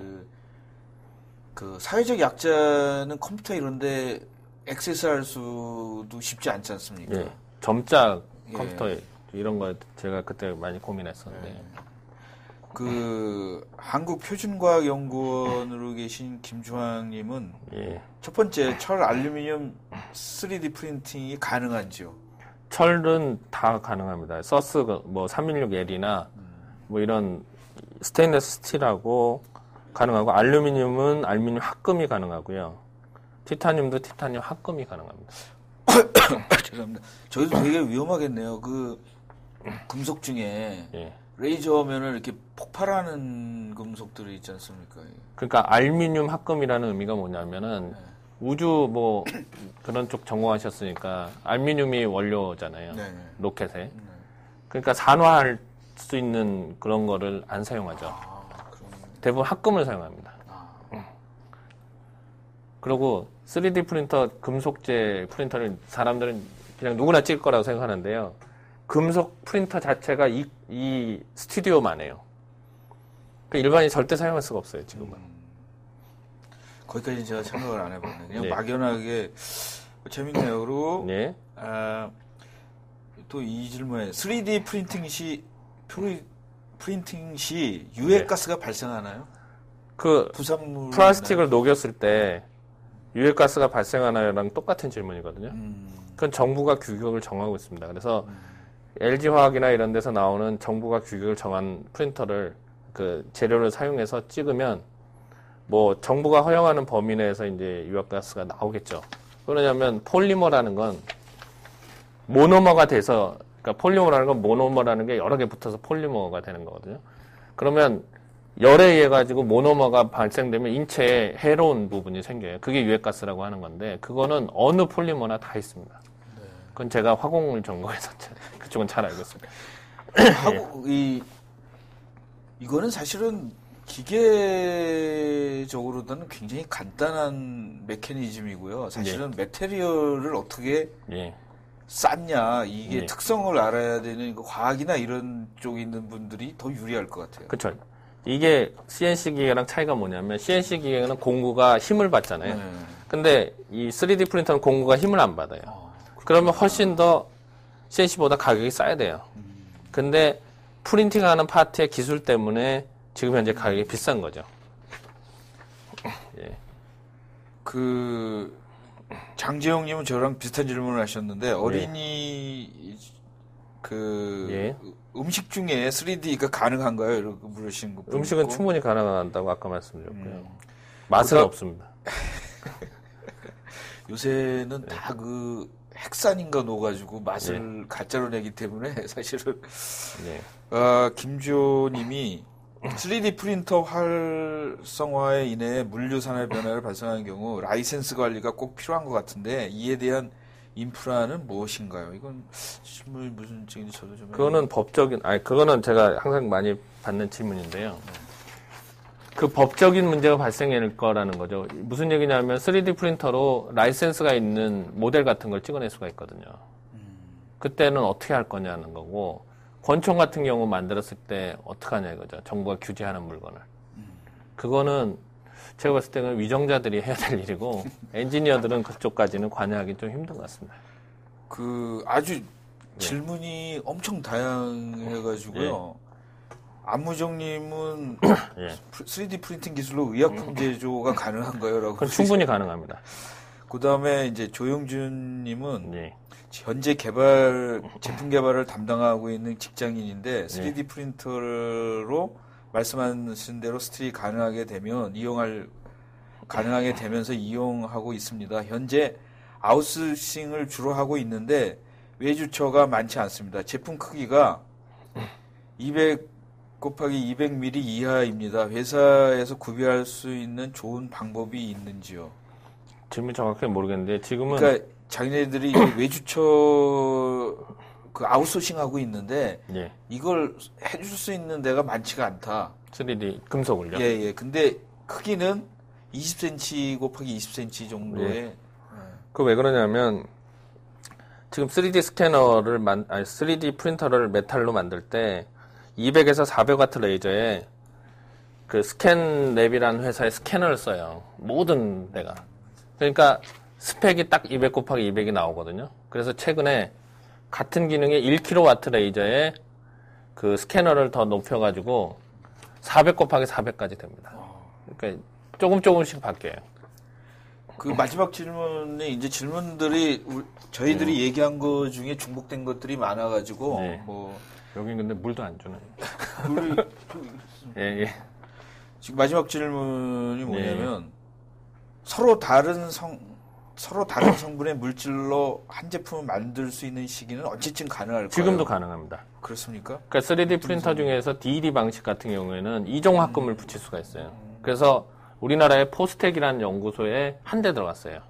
그 사회적 약자는 컴퓨터 이런데 액세스할 수도 쉽지 않지 않습니까? 예. 점자 컴퓨터 이런 거 제가 그때 많이 고민했었는데. 한국표준과학연구원으로 계신 김주환님은 첫 번째 철 알루미늄 3D 프린팅이 가능한지요? 철은 다 가능합니다. 서스 뭐 316L이나 뭐 이런 스테인레스 스틸하고 가능하고, 알루미늄은 알루미늄 합금이 가능하고요. 티타늄도 티타늄 합금이 가능합니다. 죄송합니다. 저희도 되게 위험하겠네요. 그 금속 중에 레이저면은 이렇게 폭발하는 금속들이 있지 않습니까? 그러니까 알루미늄 합금이라는 의미가 뭐냐면은 우주 뭐 그런 쪽 전공하셨으니까 알루미늄이 원료잖아요. 로켓에. 그러니까 산화할 수 있는 그런 거를 안 사용하죠. 대부분 합금을 사용합니다. 그리고 3D 프린터, 금속재 프린터를 사람들은 그냥 누구나 찍을 거라고 생각하는데요. 금속 프린터 자체가 이 스튜디오만 해요. 그러니까 일반인이 절대 사용할 수가 없어요, 지금은. 거기까지 제가 생각을 안 해봤네요. 그냥 막연하게 재밌네요. 그리고 또 이 질문에 3D 프린팅 시 유해가스가 발생하나요? 그 부산물 플라스틱을 녹였을 때 유해가스가 발생하나요랑 똑같은 질문이거든요. 그건 정부가 규격을 정하고 있습니다. 그래서 LG화학이나 이런 데서 나오는 정부가 규격을 정한 프린터를 그 재료를 사용해서 찍으면 뭐 정부가 허용하는 범위 내에서 이제 유해가스가 나오겠죠. 그러냐면 폴리머라는 건 모노머가 돼서, 그러니까 폴리머라는 건 모노머라는 게 여러 개 붙어서 폴리머가 되는 거거든요. 그러면 열에 의해 가지고 모노머가 발생되면 인체에 해로운 부분이 생겨요. 그게 유해가스라고 하는 건데, 그거는 어느 폴리머나 다 있습니다. 그건 제가 화공을 전공해서 그쪽은 잘 알고 있습니다. 이거는 사실은 기계적으로는 굉장히 간단한 메커니즘이고요. 사실은 메테리얼을 어떻게 쌌냐, 이게 특성을 알아야 되는 과학이나 이런 쪽에 있는 분들이 더 유리할 것 같아요. 그렇죠. 이게 CNC 기계랑 차이가 뭐냐면, CNC 기계는 공구가 힘을 받잖아요. 근데 이 3D 프린터는 공구가 힘을 안 받아요. 그러면 훨씬 더 CNC보다 가격이 싸야 돼요. 근데 프린팅하는 파트의 기술 때문에 지금 현재 가격이 비싼 거죠. 장재영님은 저랑 비슷한 질문을 하셨는데, 어린이 음식 중에 3D가 가능한가요? 이렇게 물으신 거. 음식은 충분히 가능하다고 아까 말씀드렸고요. 맛은 없습니다. 요새는 다 핵산인가 넣어가지고 맛을 가짜로 내기 때문에 사실은. 김주호님이 3D 프린터 활성화에 인해 물류 산업 변화를 발생하는 경우 라이센스 관리가 꼭 필요한 것 같은데, 이에 대한 인프라는 무엇인가요? 이건 무슨 질문인지 저도 좀. 그거는 법적인, 그거는 제가 항상 많이 받는 질문인데요. 그 법적인 문제가 발생할 거라는 거죠. 무슨 얘기냐면 3D 프린터로 라이센스가 있는 모델 같은 걸 찍어낼 수가 있거든요. 그때는 어떻게 할 거냐는 거고, 권총 같은 경우 만들었을 때 어떻게 하냐 이거죠. 정부가 규제하는 물건을. 그거는 제가 봤을 때는 위정자들이 해야 될 일이고, 엔지니어들은 그쪽까지는 관여하기 좀 힘든 것 같습니다. 아주 질문이 엄청 다양해가지고요. 안무정님은 예. 3D 프린팅 기술로 의약품 제조가 가능한가요? 라고. 그건 충분히 가능합니다. 그 다음에 이제 조영준님은 예. 현재 제품 개발을 담당하고 있는 직장인인데 3D 프린터로 말씀하신 대로 스틸이 가능하게 되면서 이용하고 있습니다. 현재 아웃소싱을 주로 하고 있는데 외주처가 많지 않습니다. 제품 크기가 200x200mm 이하입니다. 회사에서 구비할 수 있는 좋은 방법이 있는지요? 질문 정확하게 모르겠는데 지금은 그러니까 자기네들이 외주처 아웃소싱 하고 있는데 예. 이걸 해줄 수 있는 데가 많지가 않다. 3D 금속을요? 예. 근데 크기는 20cm 곱하기 20cm 정도의. 예. 그 왜 그러냐면 지금 3D 3D 프린터를 메탈로 만들 때 200에서 400W 레이저에 그 스캔랩이라는 회사의 스캐너를 써요. 모든 데가. 그러니까 스펙이 딱 200 곱하기 200이 나오거든요. 그래서 최근에 같은 기능의 1kW 레이저에 그 스캐너를 더 높여가지고 400 곱하기 400까지 됩니다. 그러니까 조금씩 바뀌어요. 그 마지막 질문에 이제 질문들이 저희들이 얘기한 것 중에 중복된 것들이 많아가지고 네. 여긴 근데 물도 안 주네. 물이 예. 지금 마지막 질문이 뭐냐면 서로 다른 성분의 물질로 한 제품을 만들 수 있는 시기는 언제쯤 가능할까요? 지금도 가능합니다. 그렇습니까? 그러니까 3D 프린터 중에서 DED 방식 같은 경우에는 이종 합금을 붙일 수가 있어요. 그래서 우리나라의 포스텍이라는 연구소에 한 대 들어갔어요.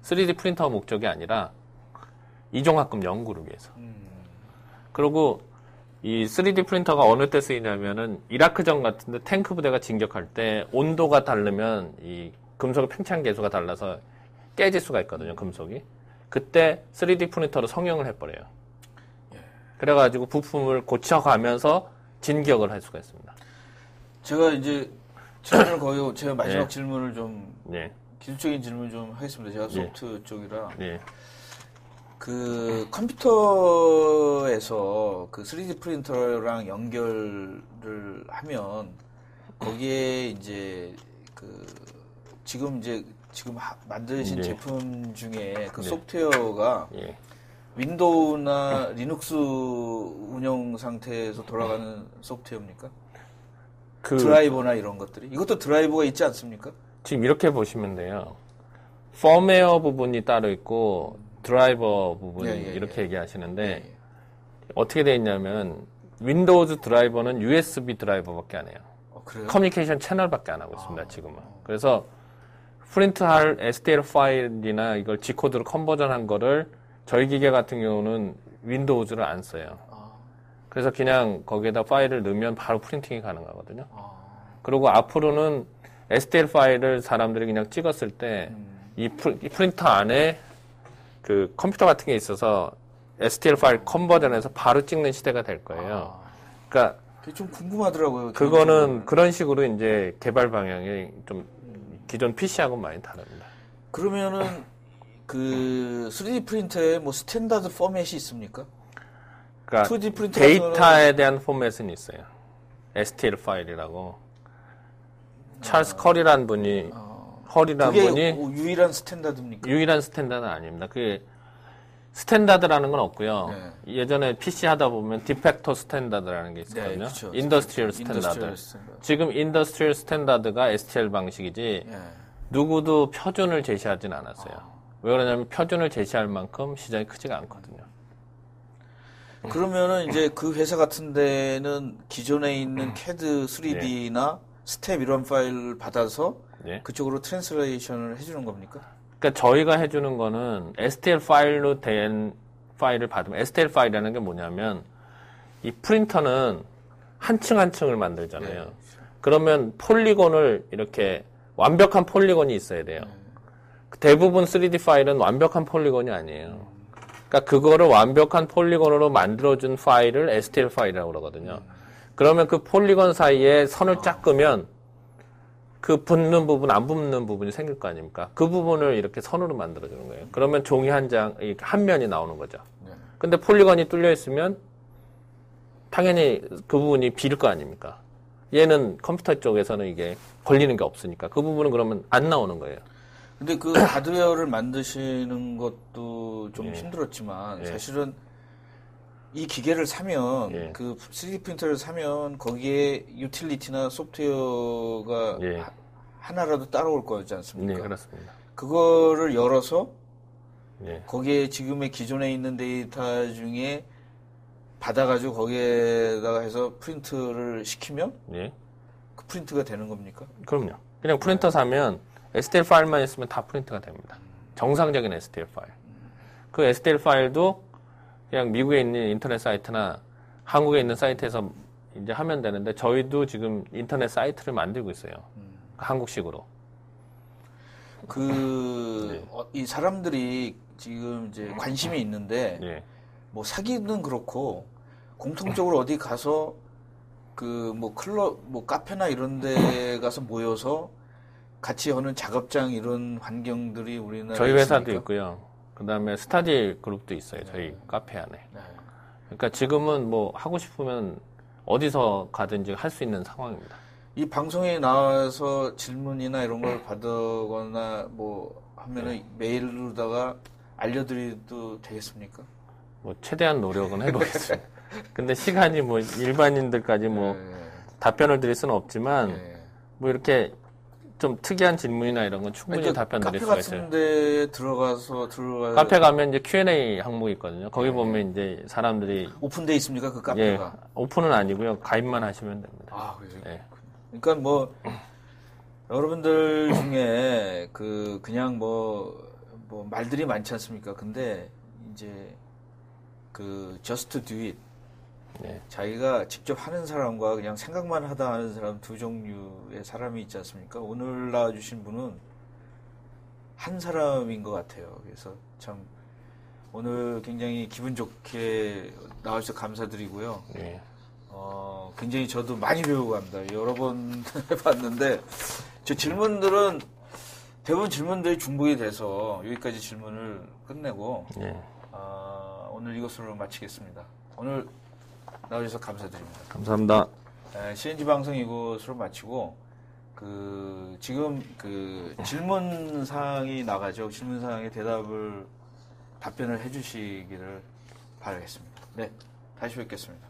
3D 프린터 목적이 아니라 이종 합금 연구를 위해서. 그리고 이 3D 프린터가 어느 때 쓰이냐면은 이라크전 같은데 탱크 부대가 진격할 때 온도가 다르면 이 금속의 팽창 계수가 달라서 깨질 수가 있거든요, 금속이. 그때 3D 프린터로 성형을 해버려요. 그래가지고 부품을 고쳐가면서 진격을 할 수가 있습니다. 제가 이제 질문을 제가 마지막 질문을 좀 기술적인 질문 좀 하겠습니다. 제가 소프트 쪽이라. 그 컴퓨터에서 그 3D 프린터랑 연결을 하면 거기에 이제 지금 만드신 제품 중에 그 소프트웨어가 윈도우나 리눅스 운영 상태에서 돌아가는 소프트웨어입니까? 드라이버나 이런 것들이? 이것도 드라이버가 있지 않습니까? 지금 이렇게 보시면 돼요. 펌웨어 부분이 따로 있고 드라이버 부분이 이렇게 얘기하시는데 어떻게 되어 있냐면 윈도우즈 드라이버는 USB 드라이버밖에 안 해요. 그래요? 커뮤니케이션 채널밖에 안 하고 있습니다. 지금은. 그래서 프린트할 STL 파일이나 이걸 G코드로 컨버전한 거를 저희 기계 같은 경우는 윈도우즈를 안 써요. 그래서 그냥 거기에다 파일을 넣으면 바로 프린팅이 가능하거든요. 그리고 앞으로는 STL 파일을 사람들이 그냥 찍었을 때 이 프린터 안에 그 컴퓨터 같은 게 있어서 STL 파일 컨버전해서 바로 찍는 시대가 될 거예요. 그러니까 그게 좀 궁금하더라고요. 그거는 그런 식으로 이제 개발 방향이 좀 기존 PC하고 많이 다릅니다. 그러면은 그 3D 프린터에 뭐 스탠다드 포맷이 있습니까? 그러니까 데이터에 대한 포맷은 있어요. STL 파일이라고. 찰스 컬이라는 분이 그게 유일한 스탠다드입니까? 유일한 스탠다드는 아닙니다. 그게 스탠다드라는 건 없고요. 예전에 PC 하다 보면 디팩토 스탠다드라는 게 있었거든요. 인더스트리얼 스탠다드. 지금 인더스트리얼 스탠다드가 STL 방식이지 누구도 표준을 제시하진 않았어요. 왜 그러냐면 표준을 제시할 만큼 시장이 크지가 않거든요. 그러면은 이제 그 회사 같은 데는 기존에 있는 CAD 3D나 스텝 이런 파일을 받아서 그쪽으로 트랜스레이션을 해주는 겁니까? 그러니까 저희가 해주는 거는 STL 파일로 된 파일을 받으면 STL 파일이라는 게 뭐냐면 이 프린터는 한 층 한 층을 만들잖아요. 그러면 폴리곤을 이렇게 완벽한 폴리곤이 있어야 돼요. 대부분 3D 파일은 완벽한 폴리곤이 아니에요. 그러니까 그거를 완벽한 폴리곤으로 만들어준 파일을 STL 파일이라고 그러거든요. 그러면 그 폴리곤 사이에 선을 쫙 끄면 그 붙는 부분, 안 붙는 부분이 생길 거 아닙니까? 그 부분을 이렇게 선으로 만들어주는 거예요. 그러면 종이 한 장, 한 면이 나오는 거죠. 근데 폴리곤이 뚫려 있으면 당연히 그 부분이 비일 거 아닙니까? 얘는 컴퓨터 쪽에서는 이게 걸리는 게 없으니까 그 부분은 그러면 안 나오는 거예요. 근데 그 하드웨어를 만드시는 것도 좀 힘들었지만 사실은 이 기계를 사면 그 3D 프린터를 사면 거기에 유틸리티나 소프트웨어가 하나라도 따라올 거지 않습니까? 네, 그렇습니다. 그거를 열어서 거기에 지금의 기존에 있는 데이터 중에 받아가지고 거기에다가 해서 프린트를 시키면 그 프린트가 되는 겁니까? 그럼요. 그냥 프린터 사면 STL 파일만 있으면 다 프린트가 됩니다. 정상적인 STL 파일. 그 STL 파일도 그냥 미국에 있는 인터넷 사이트나 한국에 있는 사이트에서 이제 하면 되는데 저희도 지금 인터넷 사이트를 만들고 있어요. 한국식으로. 이 사람들이 지금 이제 관심이 있는데 뭐 사기는 그렇고 공통적으로 어디 가서 그 뭐 클럽 뭐 카페나 이런 데 가서 모여서 같이 하는 작업장 이런 환경들이 우리나라에 저희 회사도 있습니까? 있고요. 그다음에 스타디 그룹도 있어요. 저희 카페 안에. 그러니까 지금은 뭐 하고 싶으면 어디서 가든지 할 수 있는 상황입니다. 이 방송에 나와서 질문이나 이런 걸 받거나 뭐 하면은 메일로다가 알려드려도 되겠습니까? 뭐 최대한 노력은 해보겠습니다. 근데 시간이 뭐 일반인들까지 뭐 답변을 드릴 수는 없지만 뭐 이렇게 좀 특이한 질문이나 이런 건 충분히 답변 드릴 수가 있어요. 카페 같은 데 들어가서 카페 가면 이제 Q&A 항목이 있거든요. 거기 보면 이제 사람들이 오픈돼 있습니까? 그 카페가? 오픈은 아니고요. 가입만 하시면 됩니다. 아, 그래요? 그러니까 뭐 여러분들 중에 그냥 뭐 말들이 많지 않습니까? 근데 이제 그 just do it. 자기가 직접 하는 사람과 그냥 생각만 하다 하는 사람 두 종류의 사람이 있지 않습니까? 오늘 나와주신 분은 한 사람인 것 같아요. 그래서 참 오늘 굉장히 기분 좋게 나와주셔서 감사드리고요. 굉장히 저도 많이 배우고 갑니다. 여러 번 해봤는데 저 질문들은 대부분 질문들이 중복이 돼서 여기까지 질문을 끝내고 오늘 이것으로 마치겠습니다. 오늘 나와주셔서 감사드립니다. 감사합니다. CNG 방송 이것으로 마치고 지금 질문 사항이 나가죠. 질문 사항에 답변을 해주시기를 바라겠습니다. 네, 다시 뵙겠습니다.